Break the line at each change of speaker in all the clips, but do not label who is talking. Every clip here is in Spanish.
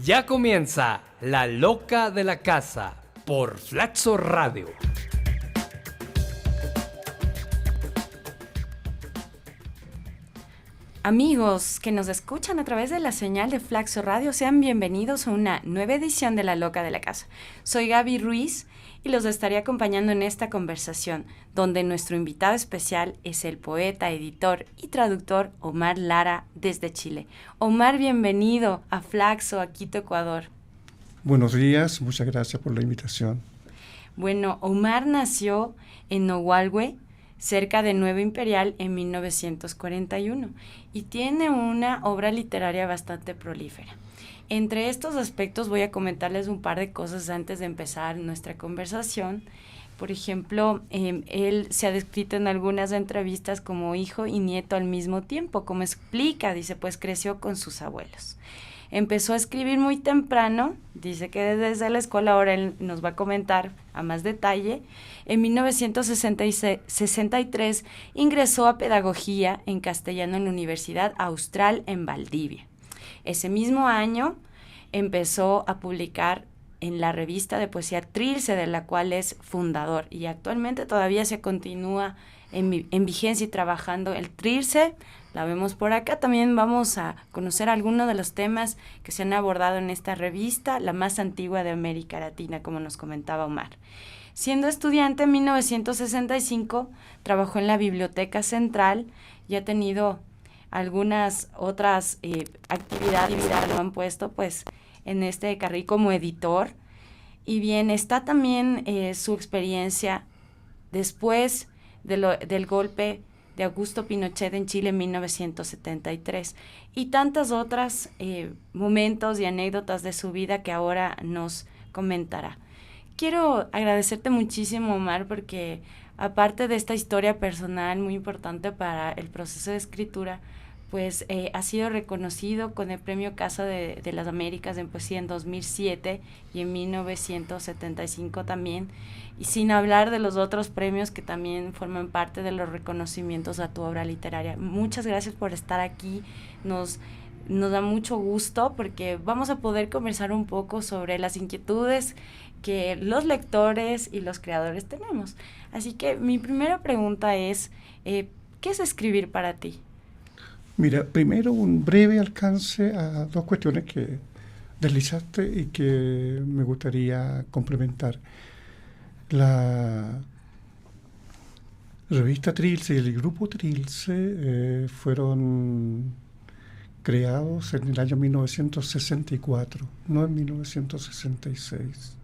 Ya comienza La Loca de la Casa por Flaxo Radio.
Amigos que nos escuchan a través de la señal de Flaxo Radio, sean bienvenidos a una nueva edición de La Loca de la Casa. Soy Gaby Ruiz y los estaré acompañando en esta conversación, donde nuestro invitado especial es el poeta, editor y traductor Omar Lara desde Chile. Omar, bienvenido a Flaxo, a Quito, Ecuador.
Buenos días, muchas gracias por la invitación.
Bueno, Omar nació en Nohualwe, cerca de Nueva Imperial, en 1941, y tiene una obra literaria bastante prolífera. Entre estos aspectos voy a comentarles un par de cosas antes de empezar nuestra conversación. Por ejemplo, él se ha descrito en algunas entrevistas como hijo y nieto al mismo tiempo, como explica, dice, pues creció con sus abuelos. Empezó a escribir muy temprano, dice que desde la escuela, ahora él nos va a comentar a más detalle. En 1963 ingresó a Pedagogía en Castellano en la Universidad Austral en Valdivia. Ese mismo año empezó a publicar en la revista de poesía Trilce, de la cual es fundador, y actualmente todavía se continúa en vigencia y trabajando el Trilce. La vemos por acá. También vamos a conocer algunos de los temas que se han abordado en esta revista, la más antigua de América Latina, como nos comentaba Omar. Siendo estudiante en 1965, trabajó en la Biblioteca Central y ha tenido algunas otras actividades que lo han puesto pues en este carril como editor. Y bien, está también su experiencia después del golpe de Augusto Pinochet en Chile en 1973 y tantas otras momentos y anécdotas de su vida que ahora nos comentará. Quiero agradecerte muchísimo, Omar, porque aparte de esta historia personal muy importante para el proceso de escritura, pues ha sido reconocido con el Premio Casa de las Américas en Poesía en 2007 y en 1975 también, y sin hablar de los otros premios que también forman parte de los reconocimientos a tu obra literaria. Muchas gracias por estar aquí, nos da mucho gusto porque vamos a poder conversar un poco sobre las inquietudes que los lectores y los creadores tenemos. Así que mi primera pregunta es, ¿qué es escribir para ti?
Mira, primero un breve alcance a dos cuestiones que deslizaste y que me gustaría complementar. La revista Trilce y el grupo Trilce fueron creados en el año 1964, no en 1966.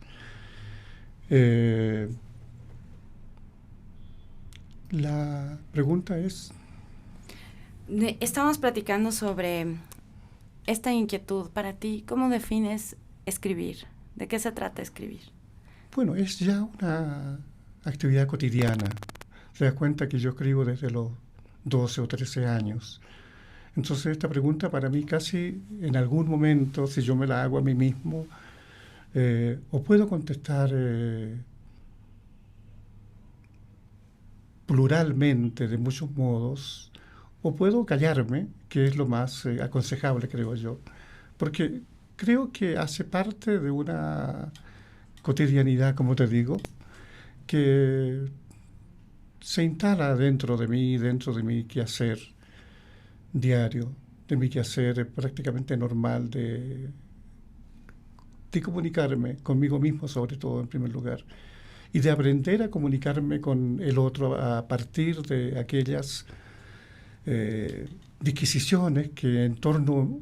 La pregunta es...
Estamos platicando sobre esta inquietud. Para ti, ¿cómo defines escribir? ¿De qué se trata escribir?
Bueno, es ya una actividad cotidiana. Te das cuenta que yo escribo desde los 12 o 13 años. Entonces esta pregunta para mí casi en algún momento, si yo me la hago a mí mismo, o puedo contestar pluralmente de muchos modos, o puedo callarme, que es lo más aconsejable, creo yo, porque creo que hace parte de una cotidianidad, como te digo, que se instala dentro de mi quehacer diario, de mi quehacer prácticamente normal de comunicarme conmigo mismo, sobre todo en primer lugar, y de aprender a comunicarme con el otro a partir de aquellas disquisiciones que en torno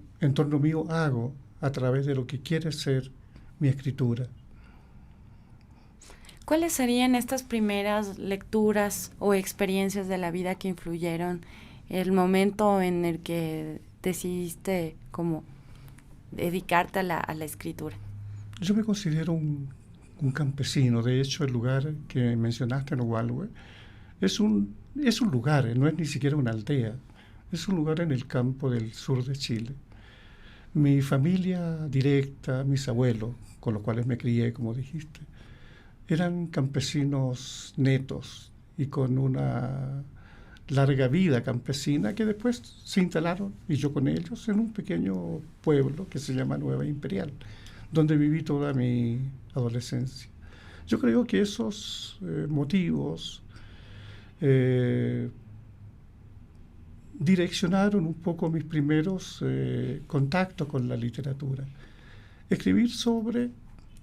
mío hago a través de lo que quiere ser mi escritura.
¿Cuáles serían estas primeras lecturas o experiencias de la vida que influyeron el momento en el que decidiste como dedicarte a la escritura?
Yo me considero un campesino. De hecho, el lugar que mencionaste, Nohualwe, es un lugar, no es ni siquiera una aldea. Es un lugar en el campo del sur de Chile. Mi familia directa, mis abuelos, con los cuales me crié, como dijiste, eran campesinos netos y con una larga vida campesina que después se instalaron, y yo con ellos, en un pequeño pueblo que se llama Nueva Imperial, donde viví toda mi adolescencia. Yo creo que esos motivos direccionaron un poco mis primeros contactos con la literatura. Escribir sobre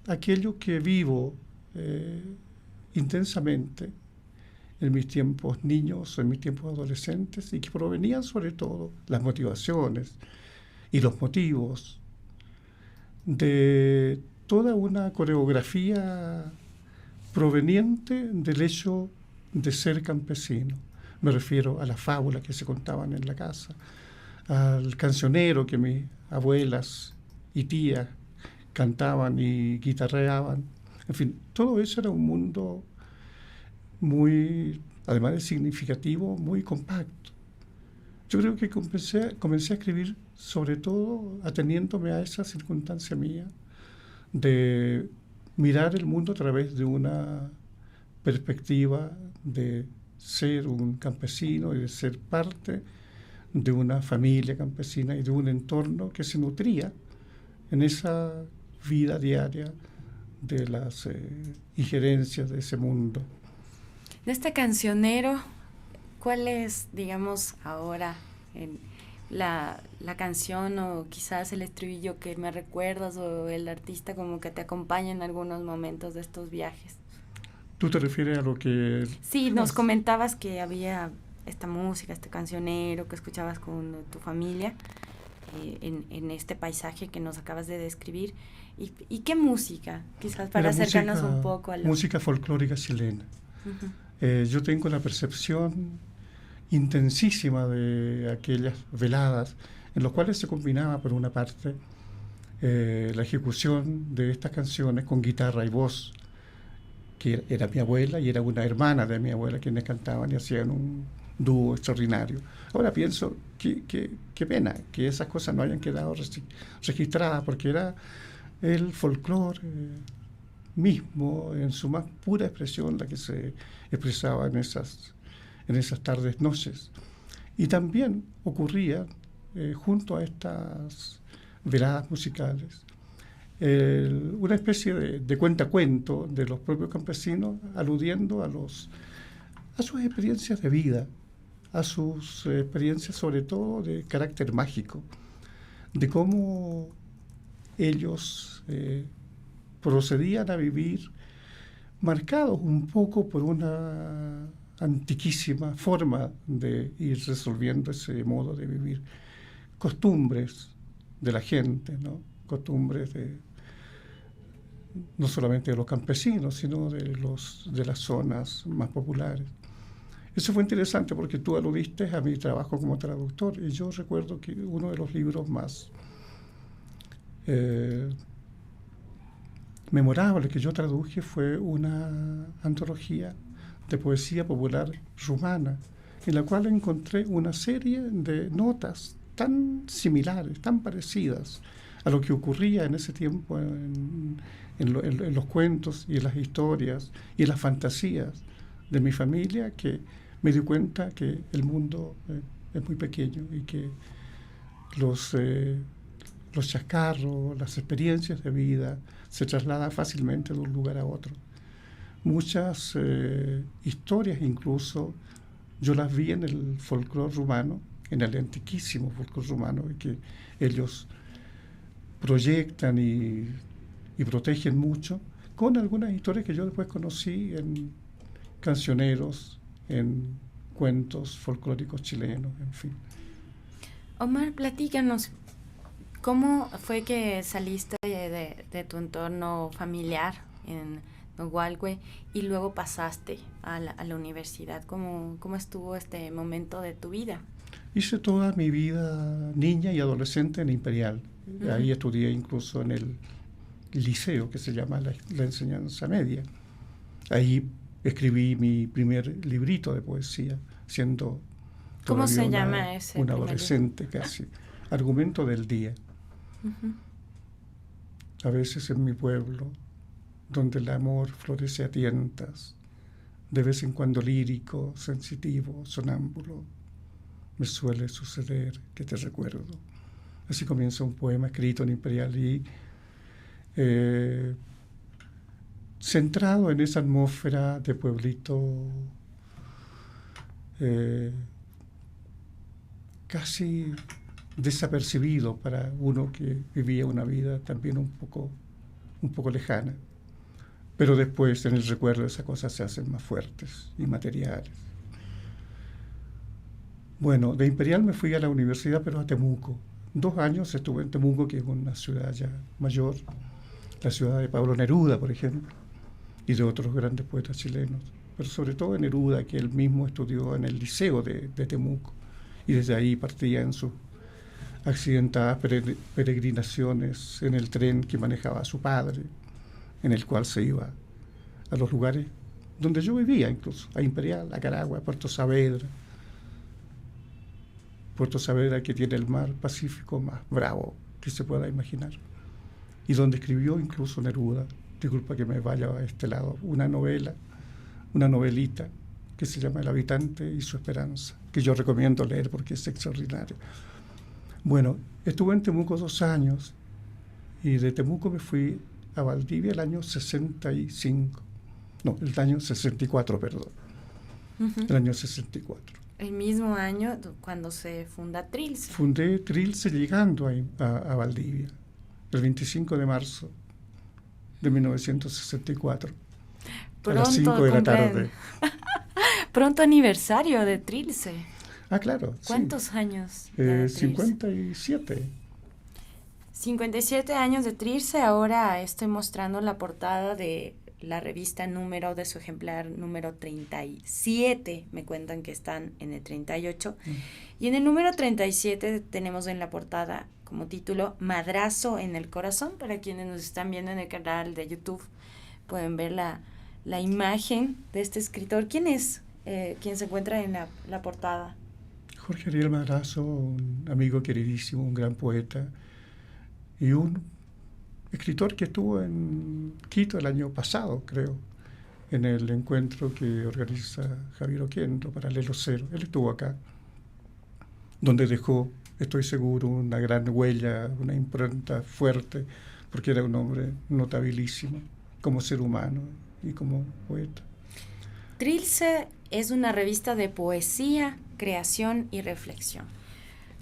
aquello que vivo intensamente en mis tiempos niños, en mis tiempos adolescentes, y que provenían sobre todo las motivaciones y los motivos de toda una coreografía proveniente del hecho de ser campesino. Me refiero a las fábulas que se contaban en la casa, al cancionero que mis abuelas y tías cantaban y guitarreaban. En fin, todo eso era un mundo muy, además de significativo, muy compacto. Yo creo que comencé a escribir sobre todo ateniéndome a esa circunstancia mía de mirar el mundo a través de una perspectiva de ser un campesino y de ser parte de una familia campesina y de un entorno que se nutría en esa vida diaria de las injerencias de ese mundo.
De este cancionero, ¿cuál es, digamos, ahora la canción o quizás el estribillo que me recuerdas o el artista como que te acompaña en algunos momentos de estos viajes?
¿Tú te refieres a lo que...?
Sí, nos comentabas que había esta música, este cancionero que escuchabas con tu familia en este paisaje que nos acabas de describir. ¿Y qué música? Quizás para acercarnos un poco a la...
Música folclórica chilena. Yo tengo la percepción intensísima de aquellas veladas en las cuales se combinaba, por una parte, la ejecución de estas canciones con guitarra y voz, que era mi abuela y era una hermana de mi abuela quienes cantaban y hacían un dúo extraordinario. Ahora pienso, qué pena que esas cosas no hayan quedado registradas, porque era el folclore mismo, en su más pura expresión, la que se expresaba en esas tardes, noches. Y también ocurría, junto a estas veladas musicales, una especie de cuentacuento de los propios campesinos, aludiendo a sus experiencias de vida, a sus experiencias sobre todo de carácter mágico, de cómo ellos procedían a vivir marcados un poco por una antiquísima forma de ir resolviendo ese modo de vivir, costumbres de la gente, ¿no? Costumbres no solamente de los campesinos, sino de las zonas más populares. Eso fue interesante porque tú aludiste a mi trabajo como traductor, y yo recuerdo que uno de los libros más memorables que yo traduje fue una antología de poesía popular rumana, en la cual encontré una serie de notas tan similares, tan parecidas a lo que ocurría en ese tiempo en los cuentos y en las historias y en las fantasías de mi familia, que me di cuenta que el mundo es muy pequeño y que los chascarros, las experiencias de vida se trasladan fácilmente de un lugar a otro. Muchas historias incluso yo las vi en el folclore rumano, en el antiquísimo folclore rumano, y que ellos proyectan y protegen mucho, con algunas historias que yo después conocí en cancioneros, en cuentos folclóricos chilenos, en fin.
Omar, platícanos, ¿cómo fue que saliste de tu entorno familiar en Nogüalgue y luego pasaste a la universidad? ¿Cómo estuvo este momento de tu vida?
Hice toda mi vida niña y adolescente en Imperial. Ahí estudié incluso en el liceo, que se llama la enseñanza media. Ahí escribí mi primer librito de poesía, siendo
¿cómo se llama ese?
Un adolescente casi. Argumento del día. A veces en mi pueblo, donde el amor florece a tientas, de vez en cuando lírico, sensitivo, sonámbulo. Me suele suceder que te recuerdo. Así comienza un poema escrito en Imperial y centrado en esa atmósfera de pueblito casi desapercibido para uno que vivía una vida también un poco lejana. Pero después, en el recuerdo, esas cosas se hacen más fuertes y materiales. Bueno, de Imperial me fui a la universidad, pero a Temuco. 2 años estuve en Temuco, que es una ciudad ya mayor, la ciudad de Pablo Neruda, por ejemplo, y de otros grandes poetas chilenos, pero sobre todo de Neruda, que él mismo estudió en el liceo de Temuco, y desde ahí partía en sus accidentadas peregrinaciones en el tren que manejaba su padre, en el cual se iba a los lugares donde yo vivía, incluso, a Imperial, a Caragua, a Puerto Saavedra. Puerto Saavedra, que tiene el mar Pacífico más bravo que se pueda imaginar, y donde escribió incluso Neruda, disculpa que me vaya a este lado, una novelita que se llama El habitante y su esperanza, que yo recomiendo leer porque es extraordinario. Bueno, estuve en Temuco 2 años, y de Temuco me fui a Valdivia el año 64, perdón. Uh-huh. El año 64.
El mismo año cuando se funda Trilce.
Fundé Trilce llegando a Valdivia, el 25 de marzo de 1964, a las 5 de la tarde.
Pronto aniversario de Trilce.
Ah, claro.
¿Cuántos años?
57.
57 años de Trilce. Ahora estoy mostrando la portada de la revista número de su ejemplar número 37. Me cuentan que están en el 38. Y en el número 37 tenemos en la portada como título Madrazo en el corazón. Para quienes nos están viendo en el canal de YouTube pueden ver la imagen de este escritor. ¿Quién es quien se encuentra en la portada?
Jorge Ariel Madrazo, un amigo queridísimo, un gran poeta y un escritor que estuvo en Quito el año pasado, creo, en el encuentro que organiza Javier Oquendo, Paralelo Cero. Él estuvo acá, donde dejó, estoy seguro, una gran huella, una impronta fuerte, porque era un hombre notabilísimo como ser humano y como poeta.
Trilce es una revista de poesía, creación y reflexión.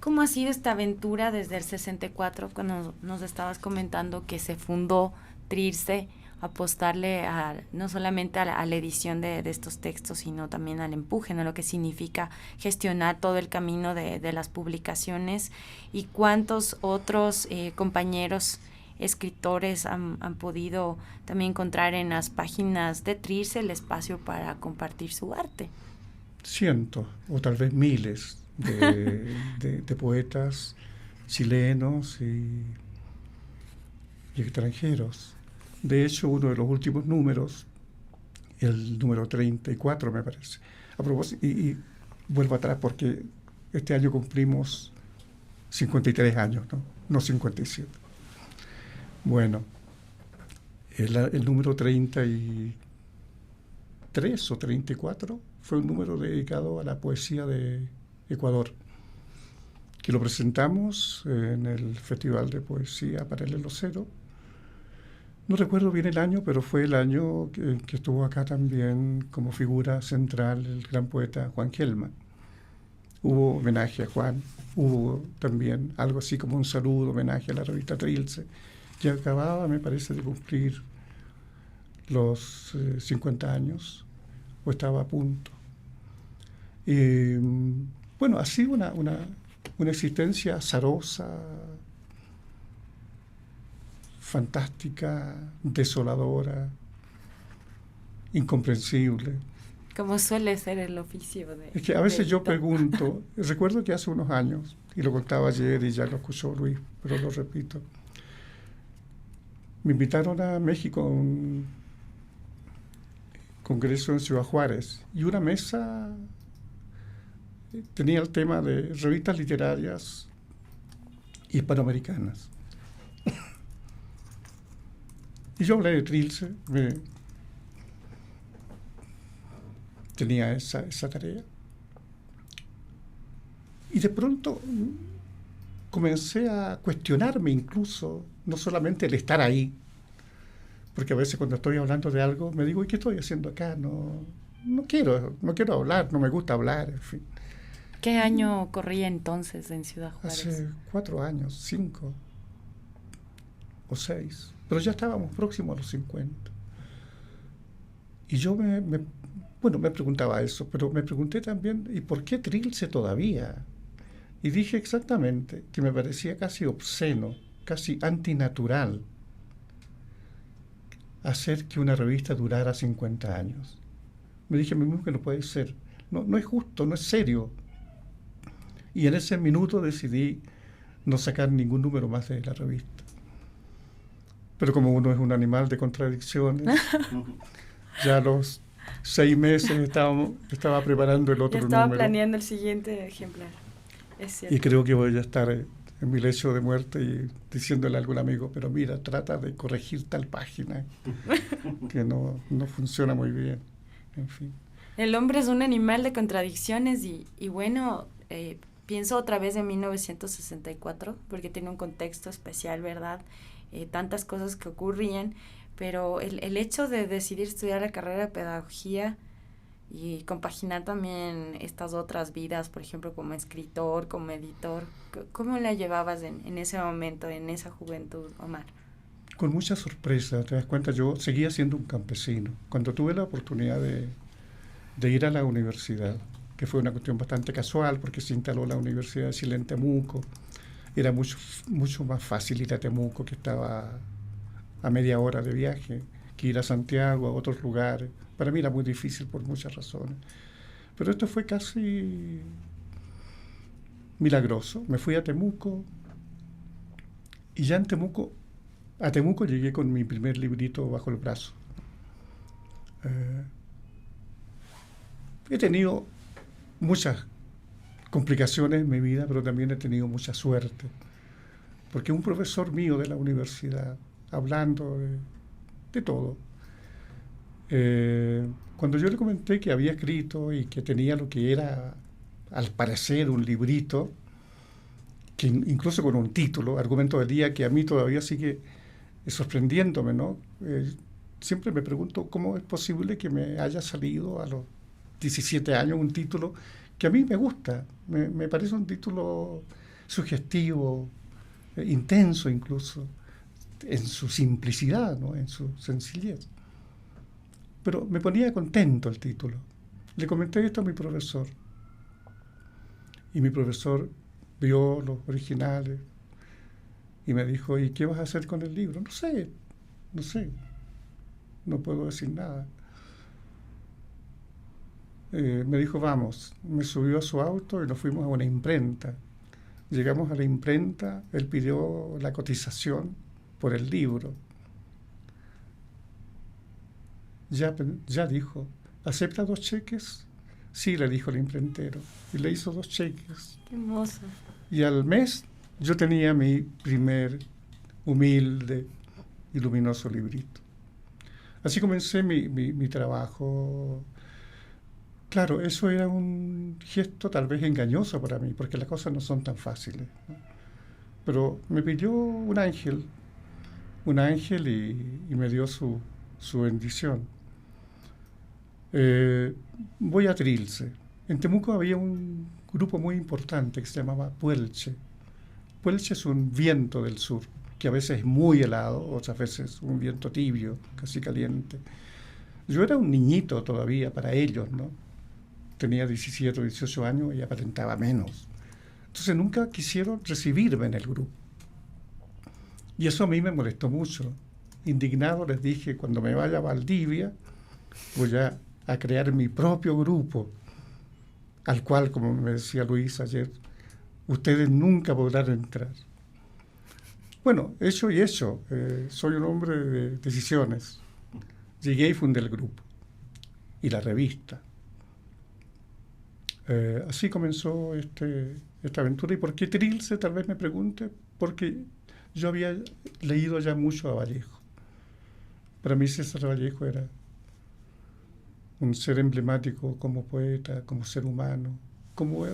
¿Cómo ha sido esta aventura desde el 64, cuando nos estabas comentando que se fundó Trilce, apostarle no solamente a la edición de estos textos, sino también al empuje, ¿no? Lo que significa gestionar todo el camino de las publicaciones, y cuántos otros compañeros escritores han podido también encontrar en las páginas de Trilce el espacio para compartir su arte?
Cientos o tal vez miles de poetas chilenos y extranjeros. De hecho, uno de los últimos números, el número 34 me parece, a propósito, y vuelvo atrás porque este año cumplimos 53 años, no 57. Bueno, el número 33 o 34 fue un número dedicado a la poesía de Ecuador, que lo presentamos en el Festival de Poesía Paralelo Cero. No recuerdo bien el año, pero fue el año que estuvo acá también como figura central el gran poeta Juan Gelman. Hubo homenaje a Juan, hubo también algo así como un saludo, homenaje a la revista Trilce, que acababa, me parece, de cumplir los 50 años, o estaba a punto. Bueno, ha sido una existencia azarosa, fantástica, desoladora, incomprensible.
Como suele ser el oficio
Es que a veces yo pregunto, recuerdo que hace unos años, y lo contaba ayer y ya lo escuchó Luis, pero lo repito, me invitaron a México a un congreso en Ciudad Juárez, y una mesa tenía el tema de revistas literarias hispanoamericanas. Y yo hablé de Trilce, tenía esa tarea. Y de pronto comencé a cuestionarme incluso, no solamente el estar ahí, porque a veces cuando estoy hablando de algo me digo, ¿y qué estoy haciendo acá? No quiero hablar, no me gusta hablar, en fin.
¿Qué año corría entonces en Ciudad Juárez?
Hace 4 años, 5 o 6, pero ya estábamos próximos a los 50. Y yo me preguntaba eso, pero me pregunté también, ¿y por qué Trilce todavía? Y dije exactamente que me parecía casi obsceno, casi antinatural hacer que una revista durara 50 años. Me dije a mí mismo que no puede ser, no es justo, no es serio. Y en ese minuto decidí no sacar ningún número más de la revista. Pero como uno es un animal de contradicciones, ya a los 6 meses estaba preparando el otro número.
Estaba planeando el siguiente ejemplar, es cierto.
Y creo que voy a estar en mi lecho de muerte y diciéndole a algún amigo, pero mira, trata de corregir tal página que no funciona muy bien. En fin.
El hombre es un animal de contradicciones y bueno, pienso otra vez en 1964, porque tiene un contexto especial, ¿verdad? Tantas cosas que ocurrían, pero el hecho de decidir estudiar la carrera de pedagogía y compaginar también estas otras vidas, por ejemplo, como escritor, como editor, ¿cómo la llevabas en ese momento, en esa juventud, Omar?
Con mucha sorpresa, te das cuenta, yo seguía siendo un campesino. Cuando tuve la oportunidad de ir a la universidad, que fue una cuestión bastante casual, porque se instaló la Universidad de Chile en Temuco, era mucho más fácil ir a Temuco, que estaba a media hora de viaje, que ir a Santiago, a otros lugares. Para mí era muy difícil por muchas razones. Pero esto fue casi milagroso. Me fui a Temuco y ya a Temuco llegué con mi primer librito bajo el brazo. He tenido muchas complicaciones en mi vida, pero también he tenido mucha suerte. Porque un profesor mío de la universidad, hablando de todo, cuando yo le comenté que había escrito y que tenía lo que era, al parecer, un librito, que incluso con un título, Argumento del Día, que a mí todavía sigue sorprendiéndome, ¿no? Siempre me pregunto cómo es posible que me haya salido a los 17 años un título que a mí me gusta, me parece un título sugestivo, intenso incluso, en su simplicidad, ¿no? En su sencillez. Pero me ponía contento el título. Le comenté esto a mi profesor. Y mi profesor vio los originales y me dijo, ¿y qué vas a hacer con el libro? No sé, no puedo decir nada. Me dijo, vamos. Me subió a su auto y nos fuimos a una imprenta. Llegamos a la imprenta, él pidió la cotización por el libro. Ya dijo, ¿acepta 2 cheques? Sí, le dijo el imprentero. Y le hizo 2 cheques.
Qué hermoso.
Y al mes yo tenía mi primer humilde y luminoso librito. Así comencé mi trabajo. Claro, eso era un gesto tal vez engañoso para mí, porque las cosas no son tan fáciles, ¿no? Pero me pidió un ángel y me dio su bendición. Voy a Trilce. En Temuco había un grupo muy importante que se llamaba Puelche. Puelche es un viento del sur, que a veces es muy helado, otras veces un viento tibio, casi caliente. Yo era un niñito todavía para ellos, ¿no? Tenía 17 o 18 años y aparentaba menos. Entonces nunca quisieron recibirme en el grupo. Y eso a mí me molestó mucho. Indignado les dije, cuando me vaya a Valdivia, voy a crear mi propio grupo, al cual, como me decía Luis ayer, ustedes nunca podrán entrar. Bueno, hecho y hecho. Soy un hombre de decisiones. Llegué y fundé el grupo y la revista. Así comenzó esta aventura. ¿Y por qué Trilce? Tal vez me pregunte. Porque yo había leído ya mucho a Vallejo. Para mí César Vallejo era un ser emblemático como poeta, como ser humano, como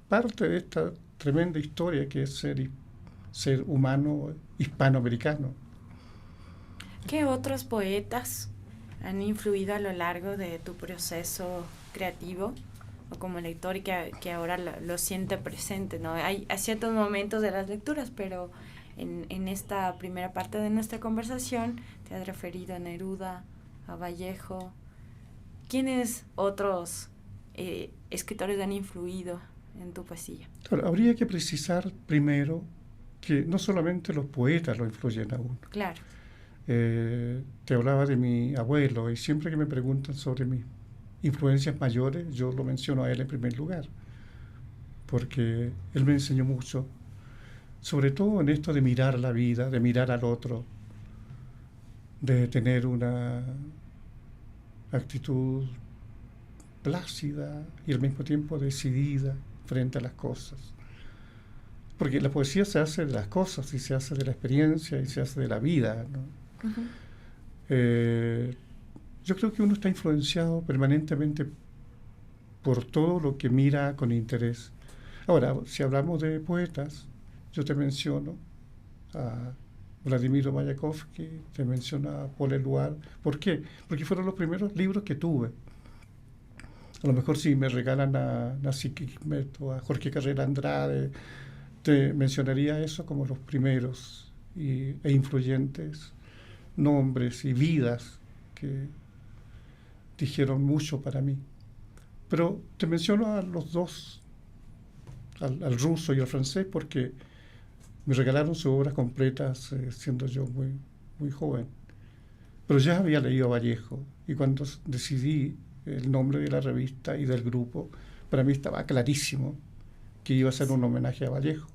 parte de esta tremenda historia que es ser humano hispanoamericano.
¿Qué otros poetas han influido a lo largo de tu proceso creativo o como lector y que ahora lo siente presente, ¿no? Hay ciertos momentos de las lecturas, pero en esta primera parte de nuestra conversación te has referido a Neruda, a Vallejo. ¿Quiénes otros escritores han influido en tu poesía?
Claro, habría que precisar primero que no solamente los poetas lo influyen a uno.
Claro.
Te hablaba de mi abuelo y siempre que me preguntan sobre mis influencias mayores, yo lo menciono a él en primer lugar, porque él me enseñó mucho, sobre todo en esto de mirar la vida, de mirar al otro, de tener una actitud plácida y al mismo tiempo decidida frente a las cosas. Porque la poesía se hace de las cosas y se hace de la experiencia y se hace de la vida, ¿no? Uh-huh. Yo creo que uno está influenciado permanentemente por todo lo que mira con interés. Ahora, si hablamos de poetas, yo te menciono a Vladimiro Mayakovsky, te menciono a Paul Eluard. ¿Por qué? Porque fueron los primeros libros que tuve. A lo mejor si me regalan a Nasik Hikmet o a Jorge Carrera Andrade, te mencionaría eso como los primeros e influyentes nombres y vidas que dijeron mucho para mí. Pero te menciono a los dos, al ruso y al francés, porque me regalaron sus obras completas siendo yo muy, muy joven. Pero ya había leído a Vallejo y cuando decidí el nombre de la revista y del grupo, para mí estaba clarísimo que iba a ser un homenaje a Vallejo.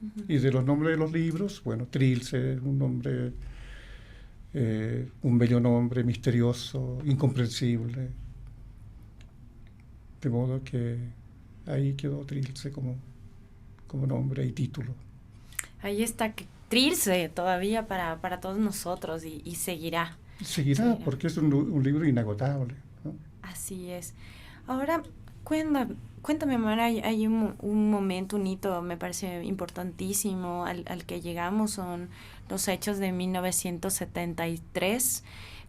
Uh-huh. Y de los nombres de los libros, bueno, Trilce, un nombre, un bello nombre, misterioso, incomprensible. De modo que ahí quedó Trilce como nombre y título.
Ahí está Trilce todavía para todos nosotros y seguirá.
Seguirá porque es un libro inagotable, ¿no?
Así es. Ahora, cuéntame, Mara, hay un momento, un hito, me parece importantísimo al que llegamos, son los hechos de 1973,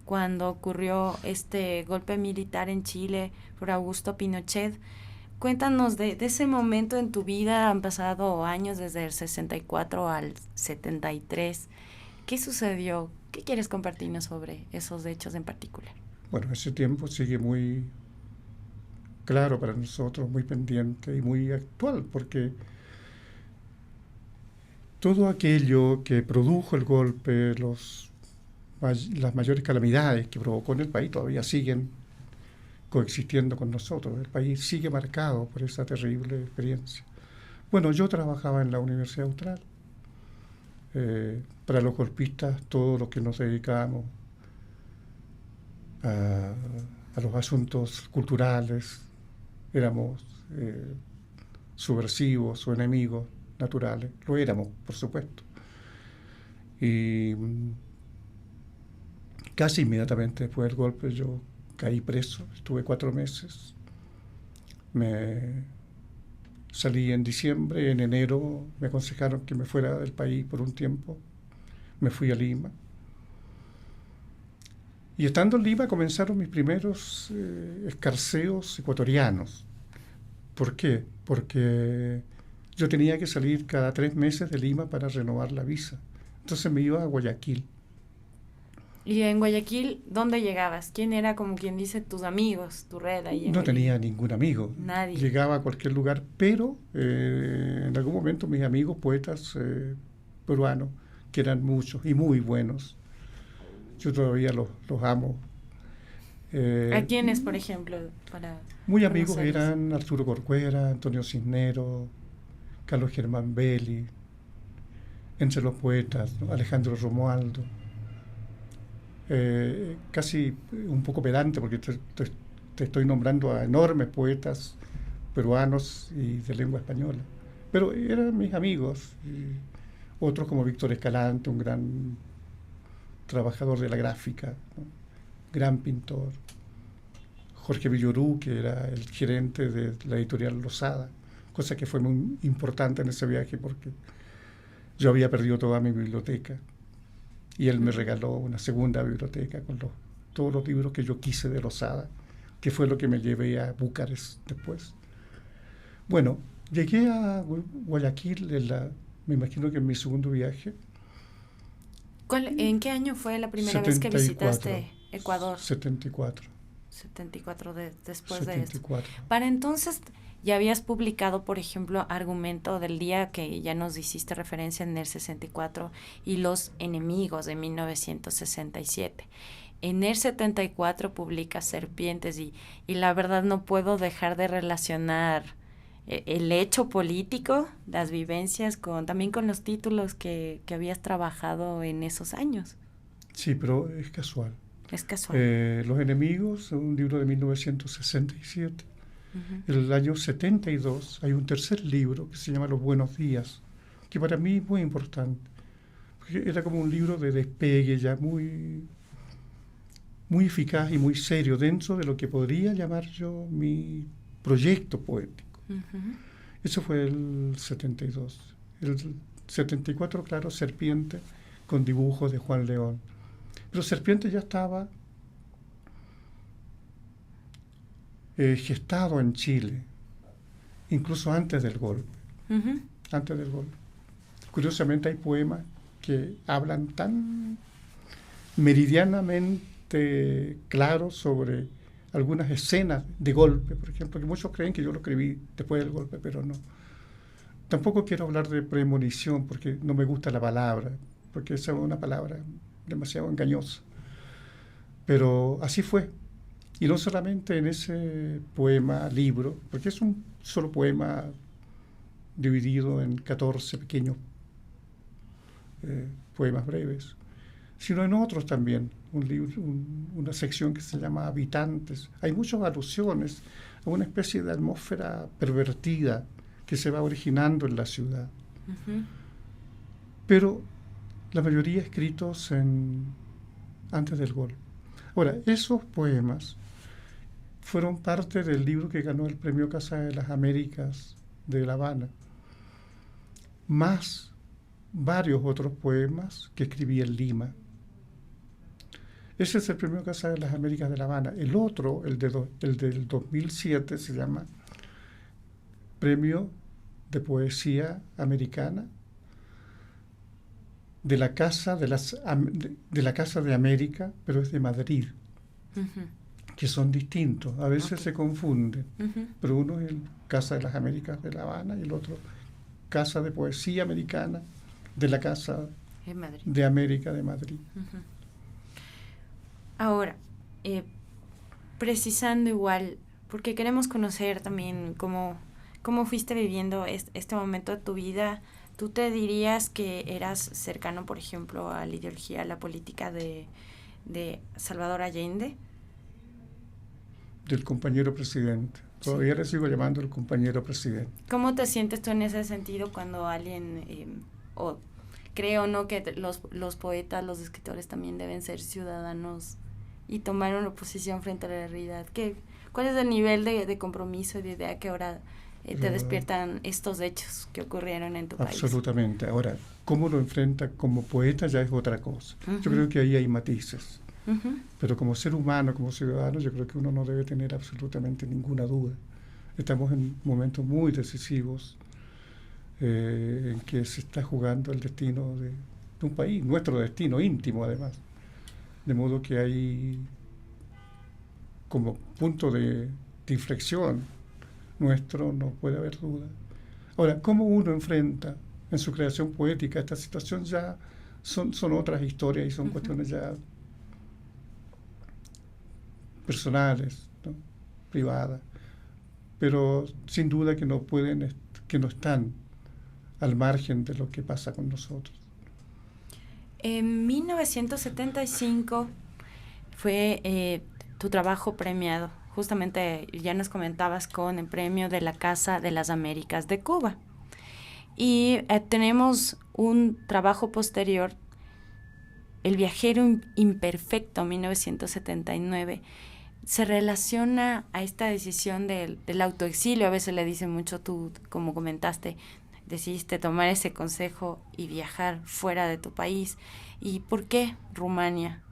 cuando ocurrió este golpe militar en Chile por Augusto Pinochet. Cuéntanos de ese momento en tu vida. Han pasado años desde el 64 al 73. ¿Qué sucedió? ¿Qué quieres compartirnos sobre esos hechos en particular?
Bueno, ese tiempo sigue muy claro para nosotros, muy pendiente y muy actual, porque todo aquello que produjo el golpe, las mayores calamidades que provocó en el país todavía siguen coexistiendo con nosotros. El país sigue marcado por esa terrible experiencia. Bueno, yo trabajaba en la Universidad Austral. Para los golpistas, todos los que nos dedicamos a los asuntos culturales, éramos subversivos o enemigos naturales. Lo éramos, por supuesto. Y casi inmediatamente después del golpe yo caí preso, estuve 4 meses. Me salí en diciembre, en enero me aconsejaron que me fuera del país por un tiempo. Me fui a Lima. Y estando en Lima comenzaron mis primeros escarceos ecuatorianos. ¿Por qué? Porque yo tenía que salir cada 3 meses de Lima para renovar la visa. Entonces me iba a Guayaquil.
¿Y en Guayaquil dónde llegabas? ¿Quién era, como quien dice, tus amigos, tu red ahí?
No tenía ningún amigo.
Nadie.
Llegaba a cualquier lugar, pero en algún momento mis amigos poetas peruanos, que eran muchos y muy buenos, yo todavía los amo.
¿A quiénes, por ejemplo?
Muy amigos eran Arturo Corcuera, Antonio Cisneros, Carlos Germán Belli, entre los poetas, ¿no? Alejandro Romualdo. Casi un poco pedante porque te estoy nombrando a enormes poetas peruanos y de lengua española, pero eran mis amigos. Y otros como Víctor Escalante, un gran trabajador de la gráfica, ¿no? Gran pintor. Jorge Villorú, que era el gerente de la editorial Losada, cosa que fue muy importante en ese viaje porque yo había perdido toda mi biblioteca y él me regaló una segunda biblioteca con todos los libros que yo quise de Losada, que fue lo que me llevé a Bucarest después. Bueno, llegué a Guayaquil, me imagino que en mi segundo viaje.
¿En qué año fue la primera vez que visitaste Ecuador?
74.
74 después
74.
de esto. Para entonces ya habías publicado, por ejemplo, Argumento del Día, que ya nos hiciste referencia en el 64, y Los Enemigos de 1967. En el 74 publicas Serpientes y la verdad no puedo dejar de relacionar el hecho político, las vivencias, también con los títulos que habías trabajado en esos años.
Sí, pero es casual.
Es casual.
Los Enemigos, un libro de 1967. En el año 72 hay un tercer libro que se llama Los Buenos Días, que para mí es muy importante, porque era como un libro de despegue ya muy, muy eficaz y muy serio dentro de lo que podría llamar yo mi proyecto poético. Eso fue el 72. El 74, claro, Serpiente, con dibujos de Juan León. Pero Serpiente ya estaba gestado en Chile, incluso antes del golpe. Antes del golpe. Curiosamente hay poemas que hablan tan meridianamente claros sobre algunas escenas de golpe, por ejemplo, que muchos creen que yo lo escribí después del golpe, pero no. Tampoco quiero hablar de premonición, porque no me gusta la palabra, porque esa es una palabra demasiado engañosa. Pero así fue. Y no solamente en ese poema, libro, porque es un solo poema dividido en 14 pequeños poemas breves, sino en otros también, un libro, una sección que se llama Habitantes. Hay muchas alusiones a una especie de atmósfera pervertida que se va originando en la ciudad. Pero la mayoría escritos antes del golpe. Ahora, esos poemas fueron parte del libro que ganó el Premio Casa de las Américas de La Habana, más varios otros poemas que escribí en Lima. Ese es el Premio Casa de las Américas de La Habana. El otro, el del 2007, se llama Premio de Poesía Americana de la Casa de la Casa de América, pero es de Madrid, que son distintos. A veces se confunden, pero uno es el Casa de las Américas de La Habana y el otro Casa de Poesía Americana de la Casa de América de Madrid.
Ahora, precisando igual, porque queremos conocer también cómo fuiste viviendo este momento de tu vida. ¿Tú te dirías que eras cercano, por ejemplo, a la ideología, a la política de Salvador Allende?
Del compañero presidente. Todavía le sigo llamando el compañero presidente.
¿Cómo te sientes tú en ese sentido cuando alguien, creo no que los poetas, los escritores también deben ser ciudadanos y tomar una posición frente a la realidad? ¿Cuál es el nivel de compromiso y de idea que ahora te despiertan estos hechos que ocurrieron en tu país?
Absolutamente. Ahora, cómo lo enfrenta como poeta ya es otra cosa. Yo creo que ahí hay matices. Pero como ser humano, como ciudadano, yo creo que uno no debe tener absolutamente ninguna duda. Estamos en momentos muy decisivos en que se está jugando el destino de un país, nuestro destino íntimo además. De modo que hay como punto de inflexión nuestro, no puede haber duda. Ahora, cómo uno enfrenta en su creación poética esta situación ya son otras historias y son cuestiones ya personales, ¿no? Privadas, pero sin duda que no están al margen de lo que pasa con nosotros.
En 1975 fue tu trabajo premiado. Justamente ya nos comentabas con el premio de la Casa de las Américas de Cuba. Y tenemos un trabajo posterior, El viajero imperfecto, 1979, se relaciona a esta decisión del autoexilio. A veces le dicen mucho, tú, como comentaste, decidiste tomar ese consejo y viajar fuera de tu país. ¿Y por qué Rumania?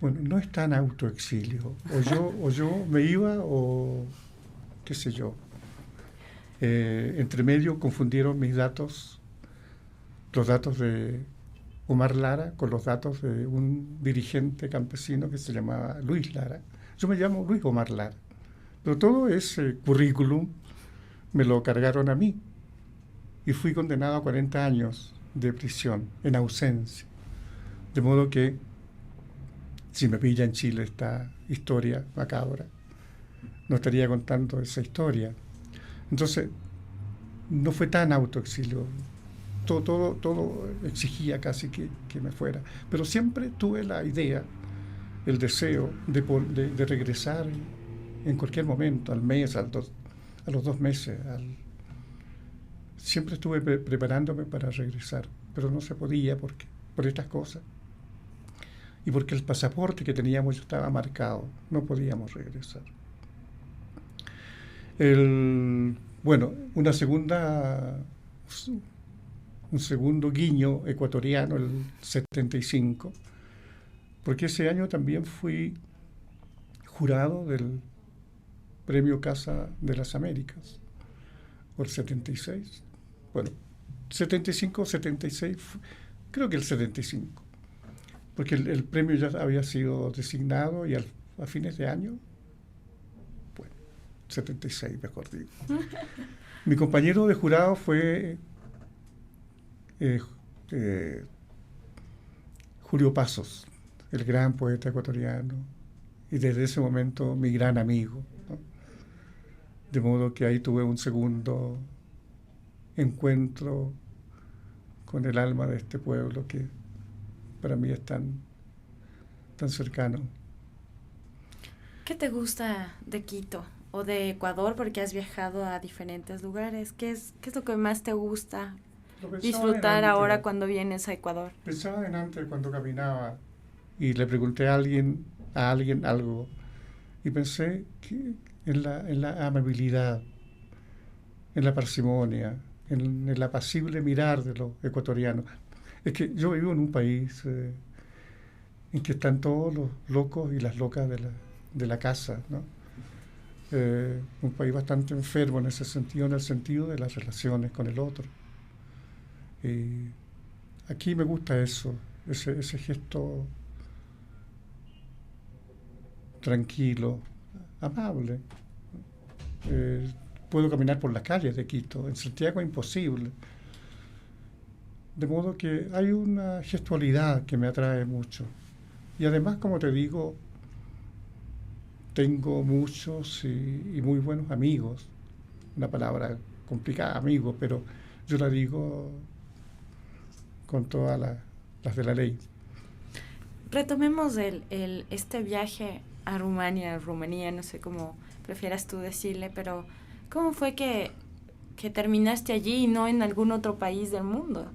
Bueno, no es tan autoexilio. O yo me iba o qué sé yo. Entre medio confundieron mis datos, los datos de Omar Lara, con los datos de un dirigente campesino que se llamaba Luis Lara. Yo me llamo Luis Omar Lara. Pero todo ese currículum me lo cargaron a mí. Y fui condenado a 40 años de prisión en ausencia. De modo que, si me pilla en Chile esta historia macabra, no estaría contando esa historia. Entonces, no fue tan autoexilio. Todo exigía casi que me fuera. Pero siempre tuve la idea, el deseo de regresar en cualquier momento, al mes, a los 2 meses. Siempre estuve preparándome para regresar, pero no se podía por estas cosas. Y porque el pasaporte que teníamos ya estaba marcado, no podíamos regresar. Bueno, un segundo guiño ecuatoriano, el 75, porque ese año también fui jurado del Premio Casa de las Américas, o el 76. Bueno, 75, 76, creo que el 75, porque el premio ya había sido designado y a fines de año, bueno, 76 mejor digo. Mi compañero de jurado fue Julio Pasos, el gran poeta ecuatoriano, y desde ese momento mi gran amigo, ¿no? De modo que ahí tuve un segundo encuentro con el alma de este pueblo que para mí es tan cercano.
¿Qué te gusta de Quito o de Ecuador? Porque has viajado a diferentes lugares. ¿Qué es lo que más te gusta disfrutar ahora cuando vienes a Ecuador?
Pensaba en antes cuando caminaba y le pregunté a alguien algo y pensé que en la amabilidad, en la parsimonia, en el apacible mirar de los ecuatorianos. Es que yo vivo en un país en que están todos los locos y las locas de la casa, ¿no? Un país bastante enfermo en ese sentido, en el sentido de las relaciones con el otro. Aquí me gusta eso, ese gesto tranquilo, amable. Puedo caminar por las calles de Quito, en Santiago es imposible. De modo que hay una gestualidad que me atrae mucho. Y además, como te digo, tengo muchos y muy buenos amigos. Una palabra complicada, amigo, pero yo la digo con todas las de la ley.
Retomemos este viaje a Rumanía, no sé cómo prefieras tú decirle, pero ¿cómo fue que terminaste allí y no en algún otro país del mundo?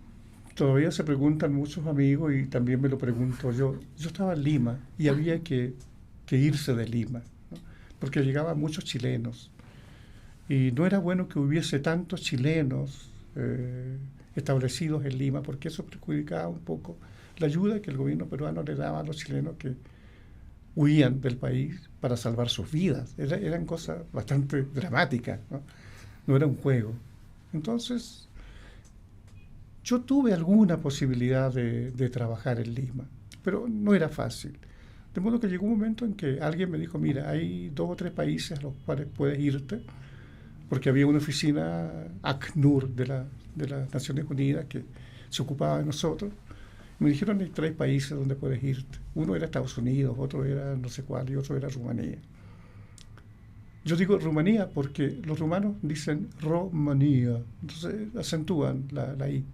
Todavía se preguntan muchos amigos y también me lo pregunto yo. Yo estaba en Lima y había que irse de Lima, ¿no? Porque llegaban muchos chilenos y no era bueno que hubiese tantos chilenos establecidos en Lima, porque eso perjudicaba un poco la ayuda que el gobierno peruano le daba a los chilenos que huían del país para salvar sus vidas. Eran cosas bastante dramáticas, ¿no? No era un juego. Entonces, yo tuve alguna posibilidad de trabajar en Lima, pero no era fácil. De modo que llegó un momento en que alguien me dijo, mira, hay 2 o 3 países a los cuales puedes irte, porque había una oficina ACNUR de las Naciones Unidas que se ocupaba de nosotros. Me dijeron, hay 3 países donde puedes irte. Uno era Estados Unidos, otro era no sé cuál, y otro era Rumanía. Yo digo Rumanía porque los rumanos dicen Romanía, entonces acentúan la I,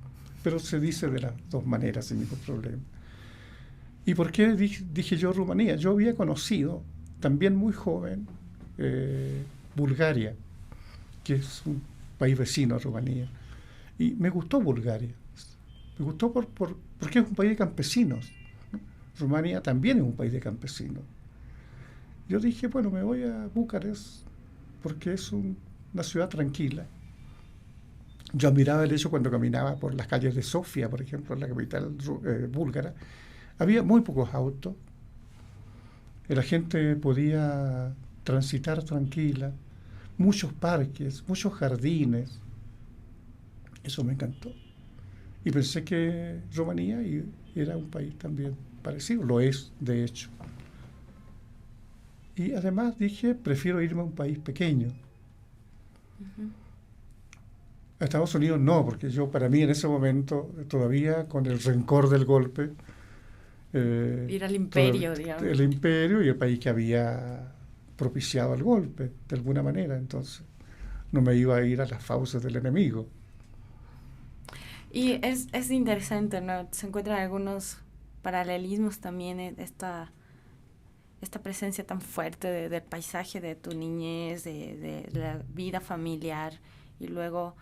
pero se dice de las 2 maneras sin ningún problema. ¿Y por qué dije yo Rumanía? Yo había conocido, también muy joven, Bulgaria, que es un país vecino a Rumanía, y me gustó Bulgaria. Me gustó porque es un país de campesinos, ¿no? Rumanía también es un país de campesinos. yo dije, bueno, me voy a Bucarest porque es una ciudad tranquila. Yo admiraba el hecho cuando caminaba por las calles de Sofía, por ejemplo, en la capital búlgara. Había muy pocos autos. La gente podía transitar tranquila. Muchos parques, muchos jardines. Eso me encantó. Y pensé que Rumanía era un país también parecido. Lo es, de hecho. Y además dije, prefiero irme a un país pequeño.
Ujú.
A Estados Unidos no, porque para mí en ese momento, todavía con el rencor del golpe,
Ir al imperio, digamos.
el imperio y el país que había propiciado el golpe, de alguna manera, entonces no me iba a ir a las fauces del enemigo.
Y es interesante, ¿no? Se encuentran algunos paralelismos también en esta presencia tan fuerte del paisaje de tu niñez, de la vida familiar, y luego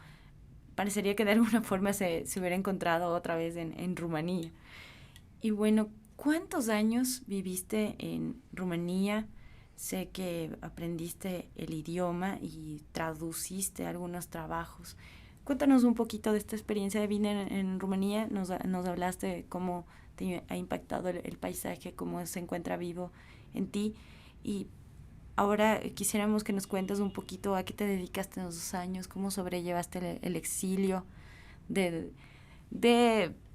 parecería que de alguna forma se hubiera encontrado otra vez en Rumanía. Y bueno, ¿cuántos años viviste en Rumanía? Sé que aprendiste el idioma y traduciste algunos trabajos. Cuéntanos un poquito de esta experiencia de vida en Rumanía. Nos hablaste de cómo te ha impactado el paisaje, cómo se encuentra vivo en ti. Y ahora quisiéramos que nos cuentes un poquito a qué te dedicaste en los 2 años, cómo sobrellevaste el exilio,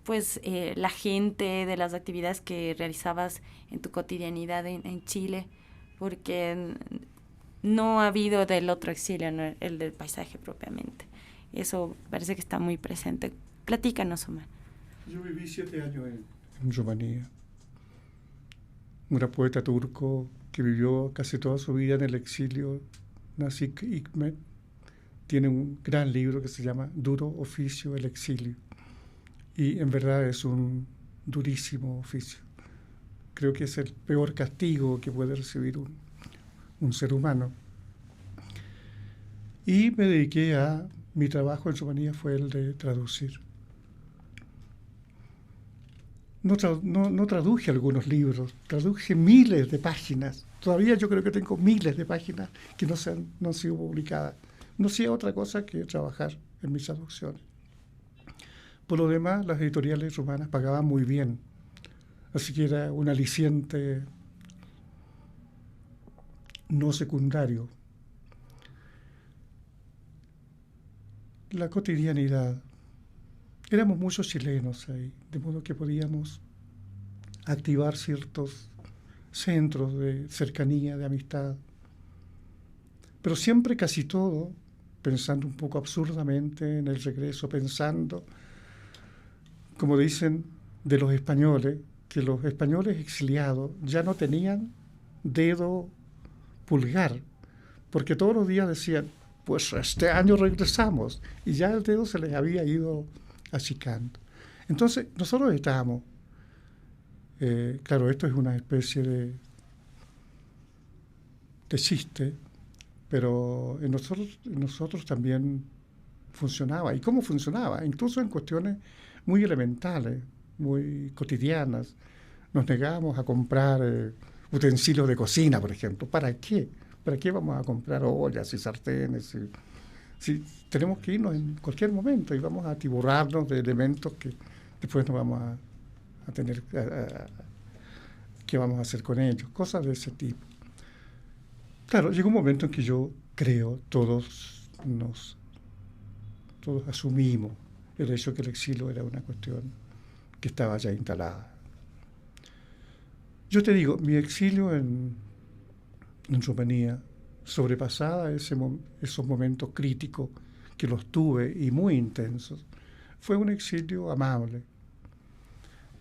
pues la gente, de las actividades que realizabas en tu cotidianidad en Chile, porque no ha habido del otro exilio, ¿no? El del paisaje propiamente. Eso parece que está muy presente. Platícanos, Omar.
Yo viví 7 años en Rumanía. Un poeta turco que vivió casi toda su vida en el exilio, Nazım Hikmet, tiene un gran libro que se llama Duro oficio, el exilio. Y en verdad es un durísimo oficio. Creo que es el peor castigo que puede recibir un ser humano. Y me dediqué mi trabajo en Rumanía fue el de traducir. No traduje algunos libros, traduje miles de páginas. Todavía yo creo que tengo miles de páginas que no han sido publicadas. No hacía otra cosa que trabajar en mis traducciones. Por lo demás, las editoriales rumanas pagaban muy bien. Así que era un aliciente no secundario. La cotidianidad. Éramos muchos chilenos ahí, de modo que podíamos activar ciertos centros de cercanía, de amistad. Pero siempre, casi todo, pensando un poco absurdamente en el regreso, pensando, como dicen de los españoles, que los españoles exiliados ya no tenían dedo pulgar, porque todos los días decían, pues este año regresamos, y ya el dedo se les había ido achicando. Entonces, nosotros estábamos, claro, esto es una especie de chiste, pero en nosotros también funcionaba. ¿Y cómo funcionaba? Incluso en cuestiones muy elementales, muy cotidianas. Nos negábamos a comprar utensilios de cocina, por ejemplo. ¿Para qué? ¿Para qué vamos a comprar ollas y sartenes? Si tenemos que irnos en cualquier momento y vamos a atiborrarnos de elementos que después no vamos a tener, ¿qué vamos a hacer con ellos? Cosas de ese tipo. Claro, llegó un momento en que yo creo todos asumimos el hecho que el exilio era una cuestión que estaba ya instalada. Yo te digo, mi exilio en Rumanía, sobrepasada esos momentos críticos que los tuve y muy intensos, fue un exilio amable.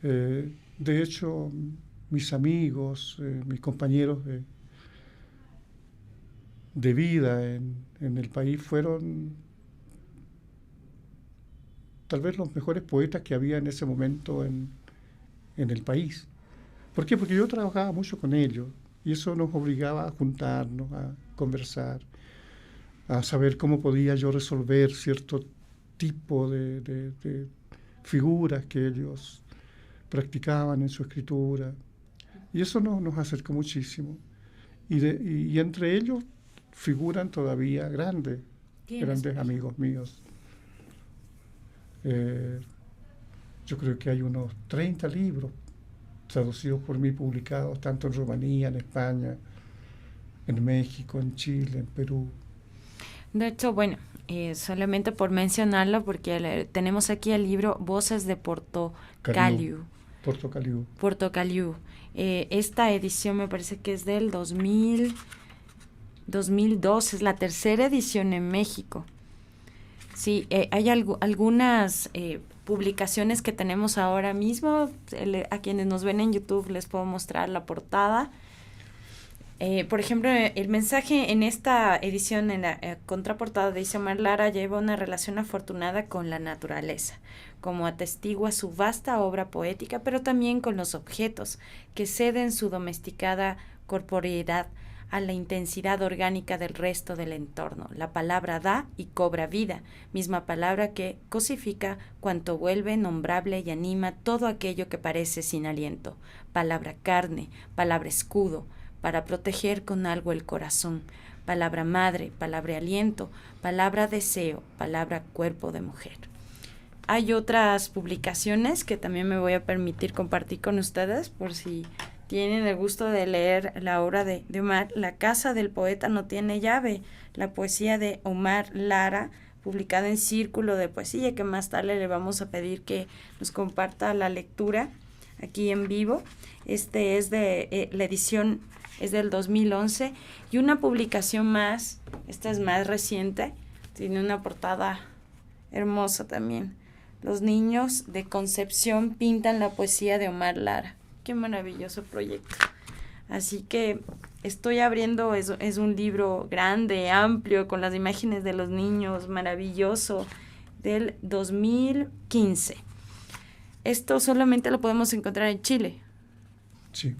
De hecho, mis amigos, mis compañeros de vida en el país fueron tal vez los mejores poetas que había en ese momento en el país. ¿Por qué? Porque yo trabajaba mucho con ellos y eso nos obligaba a juntarnos, a conversar, a saber cómo podía yo resolver cierto tipo de figuras que ellos practicaban en su escritura. Y eso nos acercó muchísimo. y entre ellos figuran todavía grandes amigos míos. Yo creo que hay unos 30 libros traducidos por mí, publicados tanto en Rumanía, en España, en México, en Chile, en Perú.
De hecho, bueno, solamente por mencionarlo, porque tenemos aquí el libro Voces de Porto Caliu. Porto Caliu. Esta edición me parece que es del 2002, es la tercera edición en México. Sí, hay algunas publicaciones que tenemos ahora mismo. A quienes nos ven en YouTube les puedo mostrar la portada. Por ejemplo, el mensaje en esta edición, en la contraportada, dice: Omar Lara lleva una relación afortunada con la naturaleza, como atestigua su vasta obra poética, pero también con los objetos, que ceden su domesticada corporeidad a la intensidad orgánica del resto del entorno. La palabra da y cobra vida, misma palabra que cosifica cuanto vuelve nombrable y anima todo aquello que parece sin aliento. Palabra carne, palabra escudo, para proteger con algo el corazón, palabra madre, palabra aliento, palabra deseo, palabra cuerpo de mujer. Hay otras publicaciones que también me voy a permitir compartir con ustedes, por si tienen el gusto de leer la obra de Omar. La casa del poeta no tiene llave, la poesía de Omar Lara, publicada en Círculo de Poesía, que más tarde le vamos a pedir que nos comparta la lectura aquí en vivo. Este es de la edición, es del 2011, y una publicación más, esta es más reciente, tiene una portada hermosa también. Los niños de Concepción pintan la poesía de Omar Lara. Qué maravilloso proyecto. Así que estoy abriendo, es un libro grande, amplio, con las imágenes de los niños, maravilloso, del 2015. Esto solamente lo podemos encontrar en Chile.
Sí.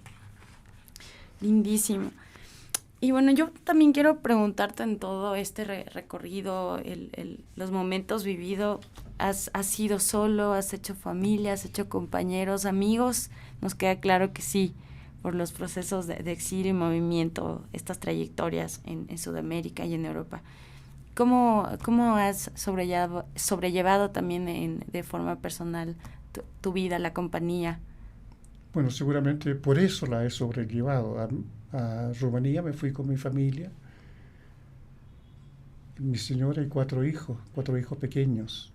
Lindísimo. Y bueno, yo también quiero preguntarte, en todo este recorrido, los momentos vividos, ¿has sido solo? ¿Has hecho familia? ¿Has hecho compañeros, amigos? Nos queda claro que sí, por los procesos de exilio y movimiento, estas trayectorias en Sudamérica y en Europa. ¿Cómo has sobrellevado también de forma personal tu vida, la compañía?
Bueno, seguramente por eso la he sobrellevado. A Rumanía me fui con mi familia, mi señora y 4 hijos pequeños.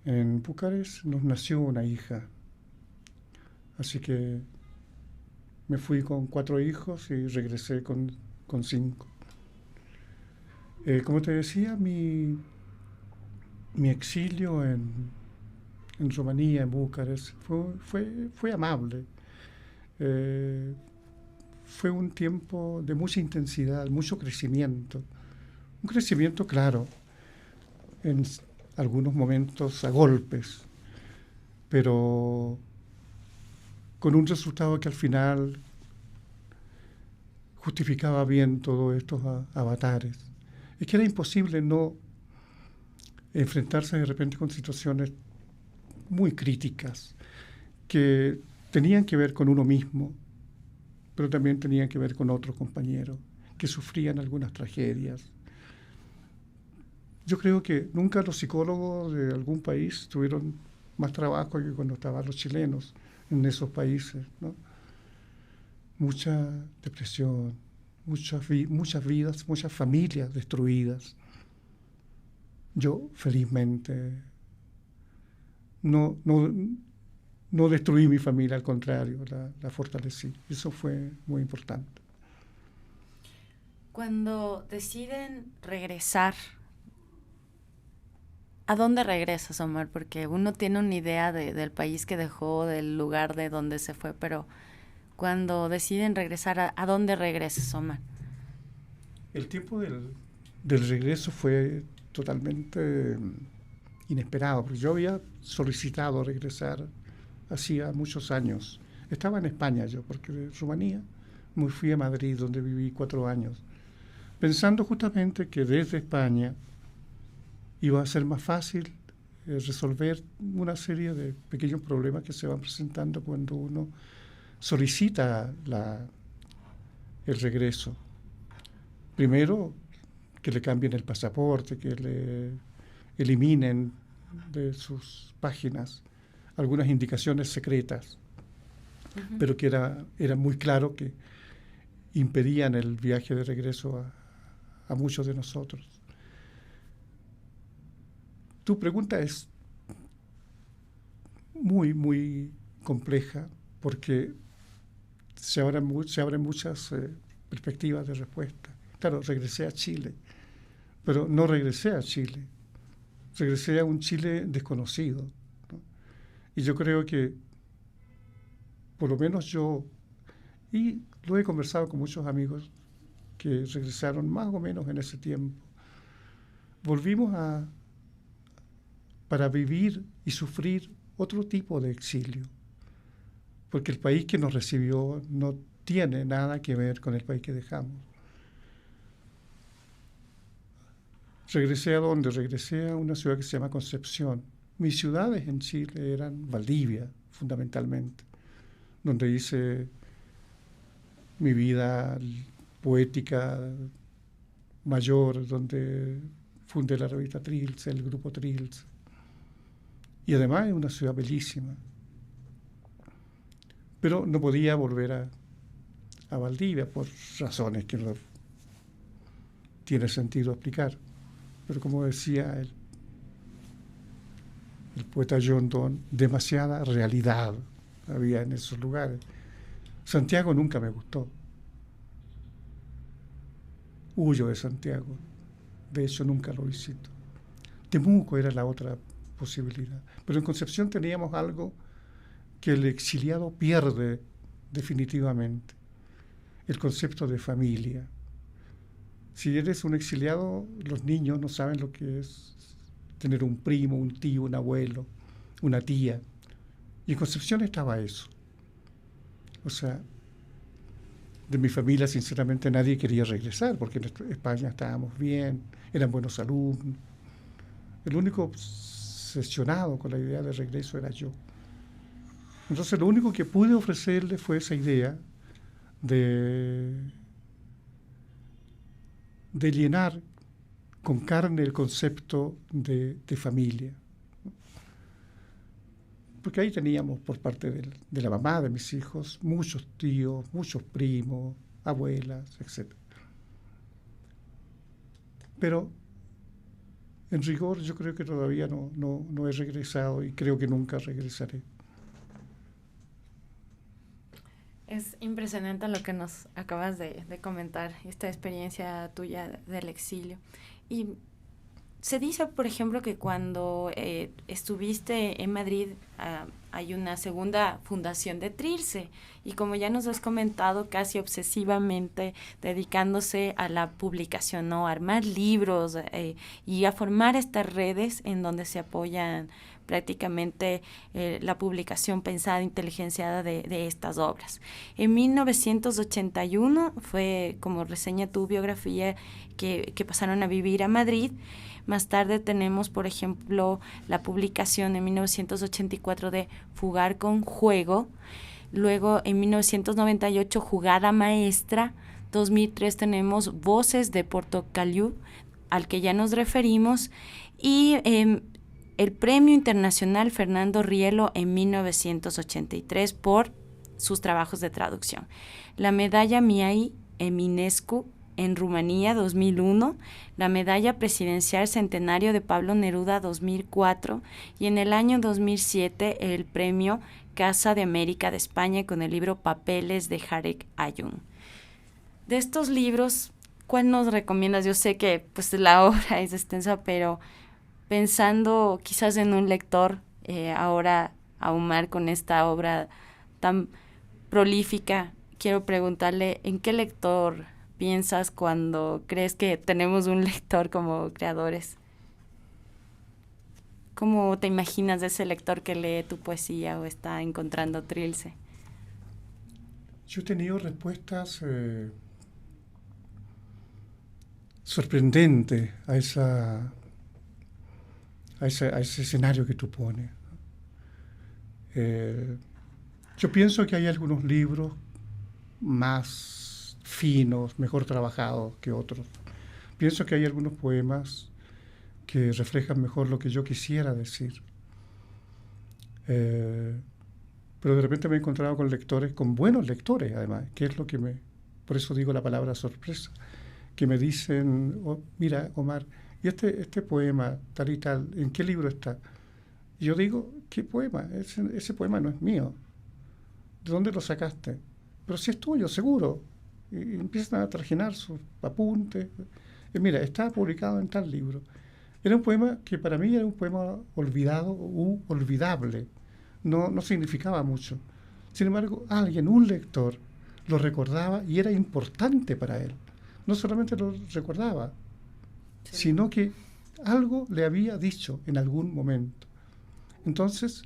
En Bucarest nos nació una hija, así que me fui con 4 hijos y regresé con 5. Como te decía, mi exilio en Rumanía, en Bucarest, fue amable. Fue un tiempo de mucha intensidad, mucho crecimiento. Un crecimiento, claro, en algunos momentos a golpes, pero con un resultado que al final justificaba bien todos estos avatares. Es que era imposible no enfrentarse de repente con situaciones muy críticas que tenían que ver con uno mismo, pero también tenían que ver con otros compañeros que sufrían algunas tragedias. Yo creo que nunca los psicólogos de algún país tuvieron más trabajo que cuando estaban los chilenos en esos países, ¿no? Mucha depresión, muchas vidas, muchas familias destruidas. Yo, felizmente, no destruí mi familia, al contrario, la fortalecí. Eso fue muy importante.
Cuando deciden regresar, ¿a dónde regresas, Omar? Porque uno tiene una idea del país que dejó, del lugar de donde se fue, pero cuando deciden regresar, ¿a dónde regresas, Omar?
El tiempo del regreso fue totalmente inesperado, porque yo había solicitado regresar hacía muchos años. Estaba en España yo, porque de Rumanía me fui a Madrid, donde viví 4 años, pensando justamente que desde España iba a ser más fácil resolver una serie de pequeños problemas que se van presentando cuando uno solicita el regreso. Primero, que le cambien el pasaporte, que le eliminen de sus páginas algunas indicaciones secretas, pero que era muy claro que impedían el viaje de regreso a muchos de nosotros. Tu pregunta es muy, muy compleja porque se abren muchas perspectivas de respuesta. Claro, regresé a Chile, pero no regresé a Chile. Regresé a un Chile desconocido, ¿no? Y yo creo que, por lo menos yo, y lo he conversado con muchos amigos que regresaron más o menos en ese tiempo, volvimos para vivir y sufrir otro tipo de exilio, porque el país que nos recibió no tiene nada que ver con el país que dejamos. ¿Regresé a dónde? Regresé a una ciudad que se llama Concepción. Mis ciudades en Chile eran Valdivia, fundamentalmente, donde hice mi vida poética mayor, donde fundé la revista Trilce, el grupo Trilce. Y además es una ciudad bellísima. Pero no podía volver a Valdivia por razones que no tiene sentido explicar. Pero como decía el poeta John Donne, demasiada realidad había en esos lugares. Santiago nunca me gustó. Huyo de Santiago. De hecho, nunca lo visito. Temuco era la otra posibilidad. Pero en Concepción teníamos algo que el exiliado pierde definitivamente. El concepto de familia. Si eres un exiliado, los niños no saben lo que es tener un primo, un tío, un abuelo, una tía. Y en Concepción estaba eso. O sea, de mi familia, sinceramente, nadie quería regresar, porque en España estábamos bien, eran buenos alumnos. El único obsesionado con la idea de regreso era yo. Entonces, lo único que pude ofrecerle fue esa idea de llenar con carne el concepto de familia. Porque ahí teníamos, por parte de la mamá de mis hijos, muchos tíos, muchos primos, abuelas, etc. Pero, en rigor, yo creo que todavía no he regresado y creo que nunca regresaré.
Es impresionante lo que nos acabas de comentar, esta experiencia tuya del exilio. Y se dice, por ejemplo, que cuando estuviste en Madrid hay una segunda fundación de Trilce, y como ya nos has comentado, casi obsesivamente dedicándose a la publicación, ¿no? A armar libros y a formar estas redes en donde se apoyan prácticamente la publicación pensada, inteligenciada de estas obras. En 1981 fue, como reseña tu biografía, que pasaron a vivir a Madrid. Más tarde tenemos, por ejemplo, la publicación en 1984 de Fugar con Juego. Luego, en 1998, Jugada Maestra. 2003 tenemos Voces de Portocaliu, al que ya nos referimos. Y el Premio Internacional Fernando Rielo en 1983 por sus trabajos de traducción. La Medalla Mihai Eminescu en Rumanía 2001, la Medalla Presidencial Centenario de Pablo Neruda 2004 y en el año 2007 el Premio Casa de América de España con el libro Papeles de Jarek Ayun. De estos libros, ¿cuál nos recomiendas? Yo sé que pues la obra es extensa, pero pensando quizás en un lector ahora aún más con esta obra tan prolífica, quiero preguntarle ¿en qué lector piensas cuando crees que tenemos un lector como creadores? ¿Cómo te imaginas de ese lector que lee tu poesía o está encontrando Trilce?
Yo he tenido respuestas sorprendentes a ese escenario que tú pones. Yo pienso que hay algunos libros más finos, mejor trabajados que otros. Pienso que hay algunos poemas que reflejan mejor lo que yo quisiera decir. Pero de repente me he encontrado con lectores, con buenos lectores además, que es lo que por eso digo la palabra sorpresa, que me dicen, oh, mira, Omar, ¿y este poema tal y tal, en qué libro está? Y yo digo, ¿qué poema? Ese poema no es mío. ¿De dónde lo sacaste? Pero si es tuyo, seguro. Y empiezan a trajinar sus apuntes. Y mira, está publicado en tal libro. Era un poema que para mí era un poema olvidado u olvidable. No significaba mucho. Sin embargo, un lector, lo recordaba y era importante para él. No solamente lo recordaba, sino que algo le había dicho en algún momento. Entonces,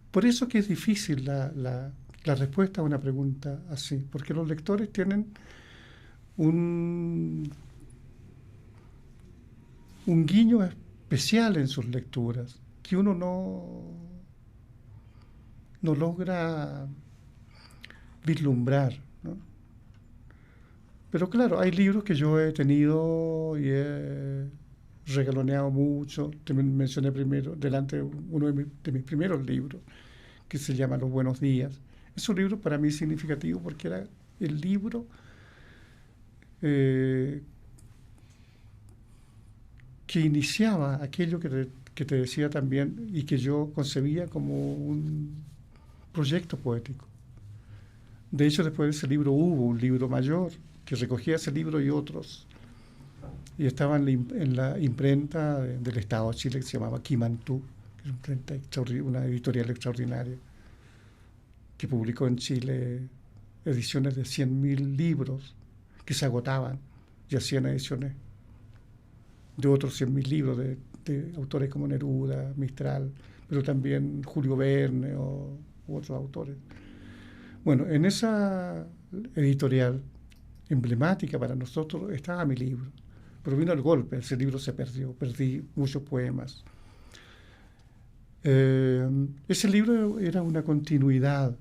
por eso que es difícil la respuesta a una pregunta así, porque los lectores tienen un guiño especial en sus lecturas, que uno no logra vislumbrar, ¿no? Pero claro, hay libros que yo he tenido y he regaloneado mucho. Te mencioné primero, delante, uno de mis primeros libros, que se llama Los Buenos Días. Es un libro para mí significativo porque era el libro que iniciaba aquello que te decía también y que yo concebía como un proyecto poético. De hecho, después de ese libro hubo un libro mayor que recogía ese libro y otros, y estaba en la imprenta del Estado de Chile, que se llamaba Quimantú, que es una editorial extraordinaria, que publicó en Chile ediciones de 100.000 libros que se agotaban, y hacían ediciones de otros 100.000 libros de autores como Neruda, Mistral, pero también Julio Verne u otros autores. Bueno, en esa editorial emblemática para nosotros estaba mi libro, pero vino el golpe, ese libro se perdió, perdí muchos poemas. Ese libro era una continuidad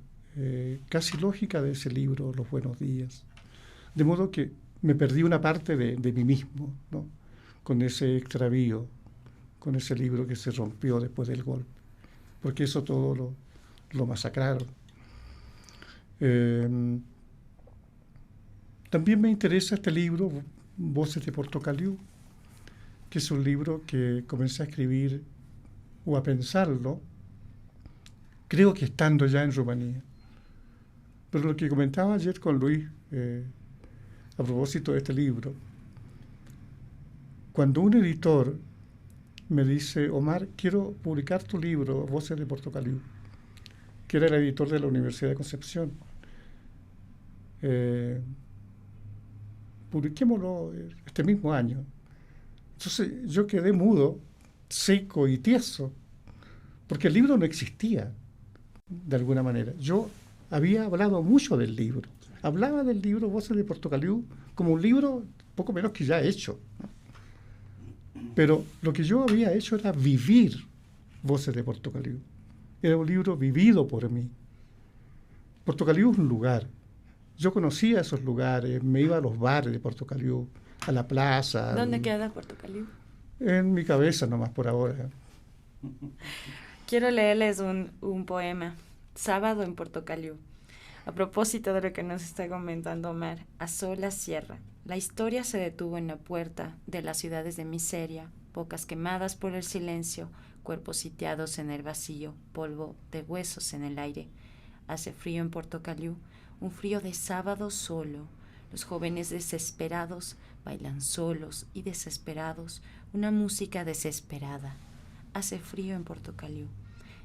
casi lógica de ese libro, Los Buenos Días, de modo que me perdí una parte de mí mismo, ¿no? Con ese extravío, con ese libro que se rompió después del golpe, porque eso todo lo masacraron. También me interesa este libro, Voces de Portocaliu, que es un libro que comencé a escribir o a pensarlo, creo que estando ya en Rumanía. Pero lo que comentaba ayer con Luis, a propósito de este libro, cuando un editor me dice, Omar, quiero publicar tu libro, Voces de Portocaliu, que era el editor de la Universidad de Concepción, publiquémoslo este mismo año. Entonces yo quedé mudo, seco y tieso, porque el libro no existía, de alguna manera. Yo había hablado mucho del libro, hablaba del libro Voces de Portocaliu como un libro poco menos que ya hecho, ¿no? Pero lo que yo había hecho era vivir Voces de Portocaliu. Era un libro vivido por mí. Portocaliu es un lugar. Yo conocía esos lugares, me iba a los bares de Portocaliu, a la plaza.
¿Dónde queda Portocaliu?
En mi cabeza nomás por ahora.
Quiero leerles un poema, Sábado en Portocaliu. A propósito de lo que nos está comentando Omar, a sola sierra. La historia se detuvo en la puerta de las ciudades de miseria, bocas quemadas por el silencio, cuerpos sitiados en el vacío, polvo de huesos en el aire. Hace frío en Portocaliu, un frío de sábado solo. Los jóvenes desesperados bailan solos y desesperados, una música desesperada. Hace frío en Portocaliu.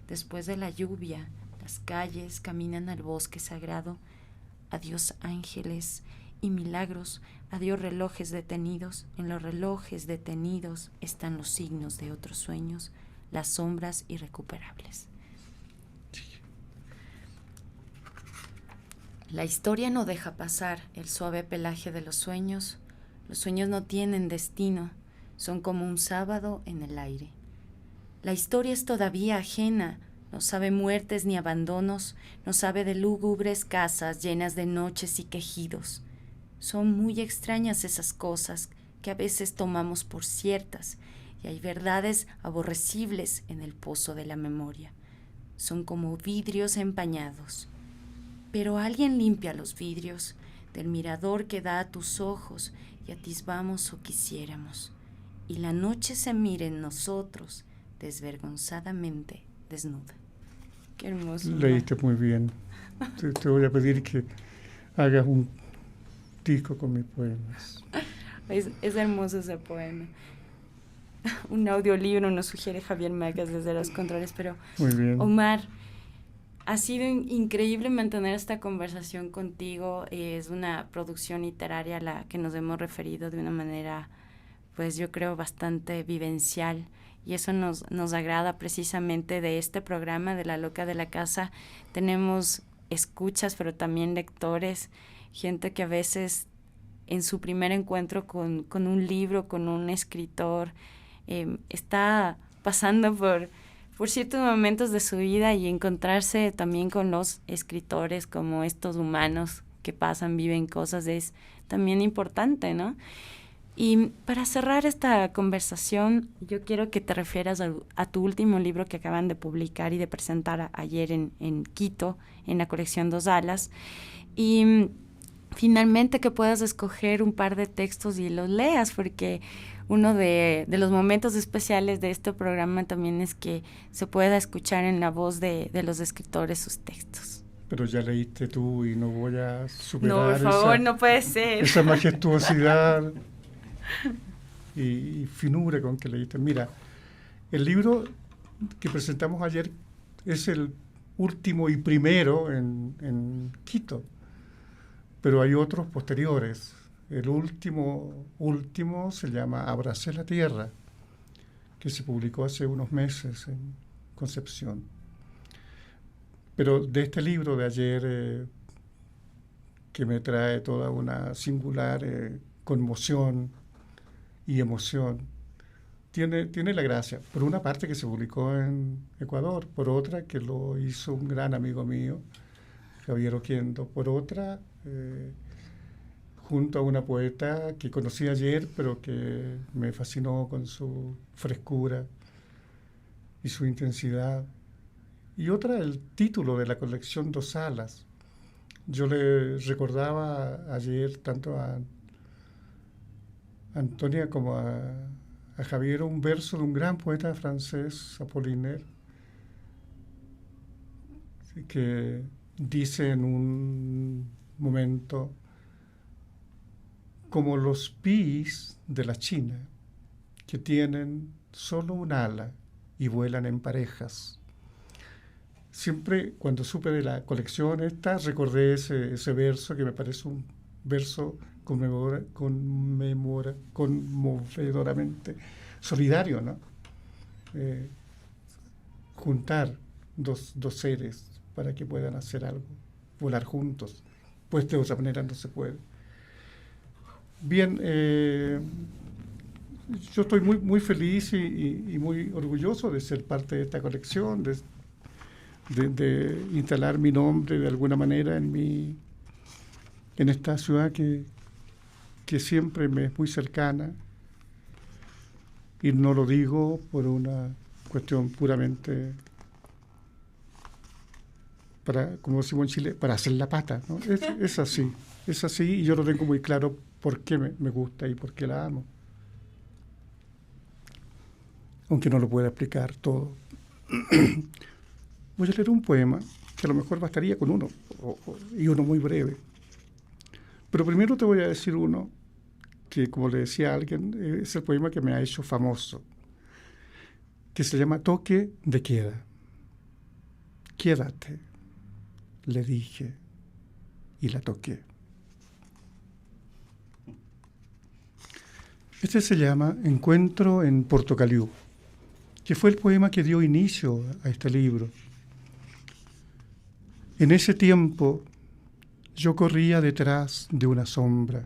Después de la lluvia, las calles caminan al bosque sagrado. Adiós ángeles y milagros, adiós relojes detenidos. En los relojes detenidos están los signos de otros sueños, las sombras irrecuperables. La historia no deja pasar el suave pelaje de los sueños. Los sueños no tienen destino, son como un sábado en el aire. La historia es todavía ajena, no sabe muertes ni abandonos, no sabe de lúgubres casas llenas de noches y quejidos. Son muy extrañas esas cosas que a veces tomamos por ciertas, y hay verdades aborrecibles en el pozo de la memoria. Son como vidrios empañados. Pero alguien limpia los vidrios del mirador que da a tus ojos y atisbamos o quisiéramos. Y la noche se mira en nosotros, desvergonzadamente desnuda. Qué hermoso.
Leíste muy bien. Te voy a pedir que hagas un disco con mis poemas.
Es hermoso ese poema. Un audiolibro nos sugiere Javier Magas desde Los Controles, pero
Muy bien.
Omar, ha sido increíble mantener esta conversación contigo. Es una producción literaria a la que nos hemos referido de una manera, pues yo creo, bastante vivencial. Y eso nos agrada precisamente de este programa de La Loca de la Casa. Tenemos escuchas, pero también lectores, gente que a veces en su primer encuentro con un libro, con un escritor, está pasando por ciertos momentos de su vida, y encontrarse también con los escritores como estos humanos que pasan, viven cosas, es también importante, ¿no? Y para cerrar esta conversación, yo quiero que te refieras a tu último libro que acaban de publicar y de presentar ayer en Quito, en la colección Dos Alas, y finalmente que puedas escoger un par de textos y los leas, porque uno de los momentos especiales de este programa también es que se pueda escuchar en la voz de los escritores sus textos.
Pero ya leíste tú y no voy a superar.
No, por favor, no puede ser.
Esa majestuosidad y finura con que leíste. Mira, el libro que presentamos ayer es el último y primero en Quito, pero hay otros posteriores. El último se llama Abracé la Tierra, que se publicó hace unos meses en Concepción. Pero de este libro de ayer, que me trae toda una singular conmoción y emoción, tiene la gracia, por una parte, que se publicó en Ecuador, por otra que lo hizo un gran amigo mío, Javier Oquendo, por otra junto a una poeta que conocí ayer, pero que me fascinó con su frescura y su intensidad. Y otra, el título de la colección Dos Alas. Yo le recordaba ayer tanto a Antonia como a Javier un verso de un gran poeta francés, Apollinaire, que dice en un momento: como los píes de la China, que tienen solo un ala y vuelan en parejas. Siempre cuando supe de la colección esta, recordé ese verso, que me parece un verso conmovedoramente solidario, ¿no? Juntar dos seres para que puedan hacer algo, volar juntos, pues de otra manera no se puede. Bien, yo estoy muy feliz y muy orgulloso de ser parte de esta colección, de instalar mi nombre de alguna manera en esta ciudad que siempre me es muy cercana, y no lo digo por una cuestión puramente como decimos en Chile, para hacer la pata, ¿no? Es así, y yo lo tengo muy claro por qué me gusta y por qué la amo. Aunque no lo pueda explicar todo. Voy a leer un poema que a lo mejor bastaría con uno, y uno muy breve. Pero primero te voy a decir uno que, como le decía a alguien, es el poema que me ha hecho famoso, que se llama Toque de Queda. Quédate, le dije, y la toqué. Este se llama Encuentro en Portocaliú, que fue el poema que dio inicio a este libro. En ese tiempo yo corría detrás de una sombra.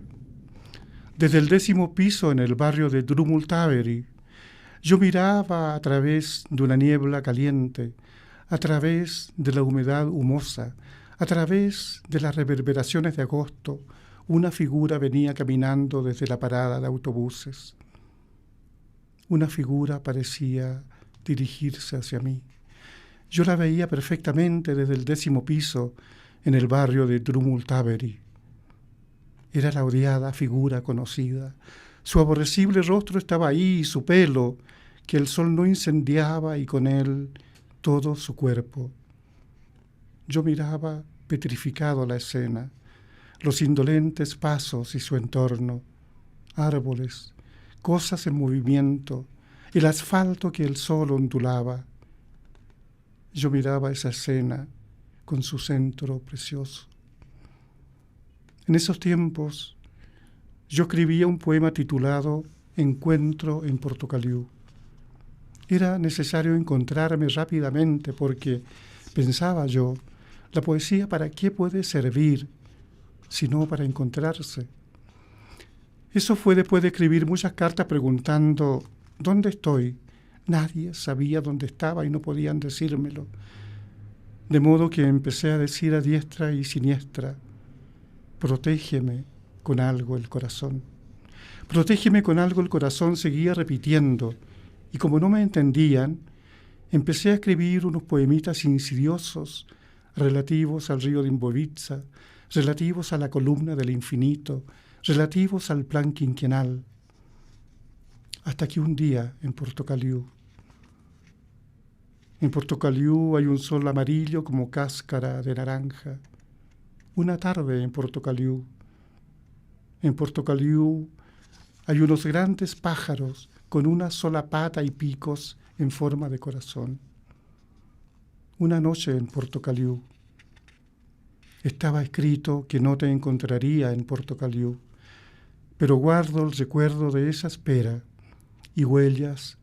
Desde el 10º piso en el barrio de Drumultavery, yo miraba a través de una niebla caliente, a través de la humedad humosa, a través de las reverberaciones de agosto, una figura venía caminando desde la parada de autobuses. Una figura parecía dirigirse hacia mí. Yo la veía perfectamente desde el 10º piso en el barrio de Drumultavery. Era la odiada figura conocida. Su aborrecible rostro estaba ahí y su pelo, que el sol no incendiaba, y con él todo su cuerpo. Yo miraba petrificado la escena, los indolentes pasos y su entorno, árboles, cosas en movimiento, el asfalto que el sol ondulaba. Yo miraba esa escena con su centro precioso. En esos tiempos, yo escribía un poema titulado Encuentro en Portocaliu. Era necesario encontrarme rápidamente porque, pensaba yo, la poesía ¿para qué puede servir sino para encontrarse? Eso fue después de escribir muchas cartas preguntando ¿dónde estoy? Nadie sabía dónde estaba y no podían decírmelo. De modo que empecé a decir a diestra y siniestra, protégeme con algo el corazón. Protégeme con algo el corazón, seguía repitiendo, y como no me entendían, empecé a escribir unos poemitas insidiosos relativos al río de Imbovitsa, relativos a la columna del infinito, relativos al plan quinquenal. Hasta que un día en Portocaliu hay un sol amarillo como cáscara de naranja. Una tarde en Portocaliu hay unos grandes pájaros con una sola pata y picos en forma de corazón. Una noche en Portocaliu estaba escrito que no te encontraría en Portocaliu, pero guardo el recuerdo de esa espera y huellas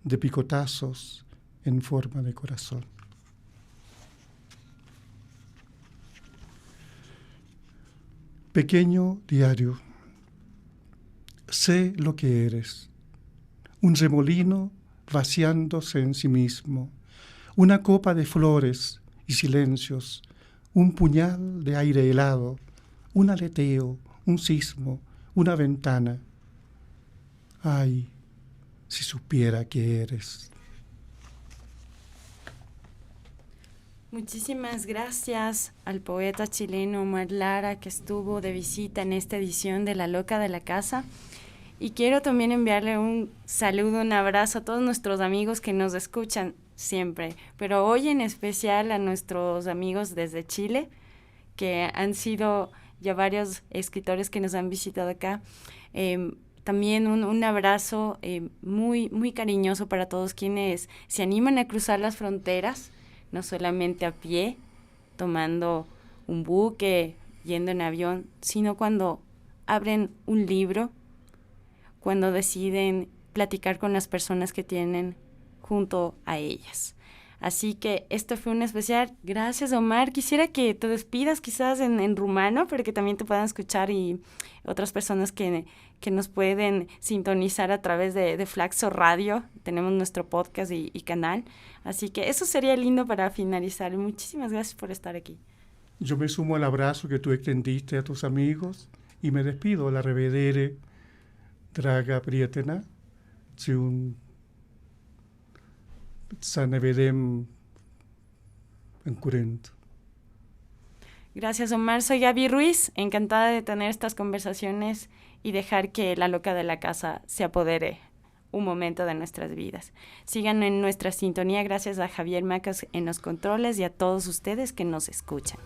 de picotazos en forma de corazón. Pequeño diario, sé lo que eres, un remolino vaciándose en sí mismo, una copa de flores y silencios, un puñal de aire helado, un aleteo, un sismo, una ventana. Ay, si supiera que eres.
Muchísimas gracias al poeta chileno Omar Lara, que estuvo de visita en esta edición de La Loca de la Casa. Y quiero también enviarle un saludo, un abrazo a todos nuestros amigos que nos escuchan siempre, pero hoy en especial a nuestros amigos desde Chile, que han sido ya varios escritores que nos han visitado acá. También un abrazo muy, muy cariñoso para todos quienes se animan a cruzar las fronteras, no solamente a pie, tomando un buque, yendo en avión, sino cuando abren un libro, cuando deciden platicar con las personas que tienen junto a ellas. Así que esto fue un especial. Gracias, Omar. Quisiera que te despidas quizás en rumano, para que también te puedan escuchar y otras personas que nos pueden sintonizar a través de Flaxo Radio. Tenemos nuestro podcast y canal. Así que eso sería lindo para finalizar. Muchísimas gracias por estar aquí.
Yo me sumo al abrazo que tú extendiste a tus amigos y me despido. La revedere, draga prietena, sa ne vedem en current.
Gracias, Omar. Soy Gaby Ruiz, encantada de tener estas conversaciones y dejar que La Loca de la Casa se apodere un momento de nuestras vidas. Sigan en nuestra sintonía. Gracias a Javier Macas en los controles y a todos ustedes que nos escuchan.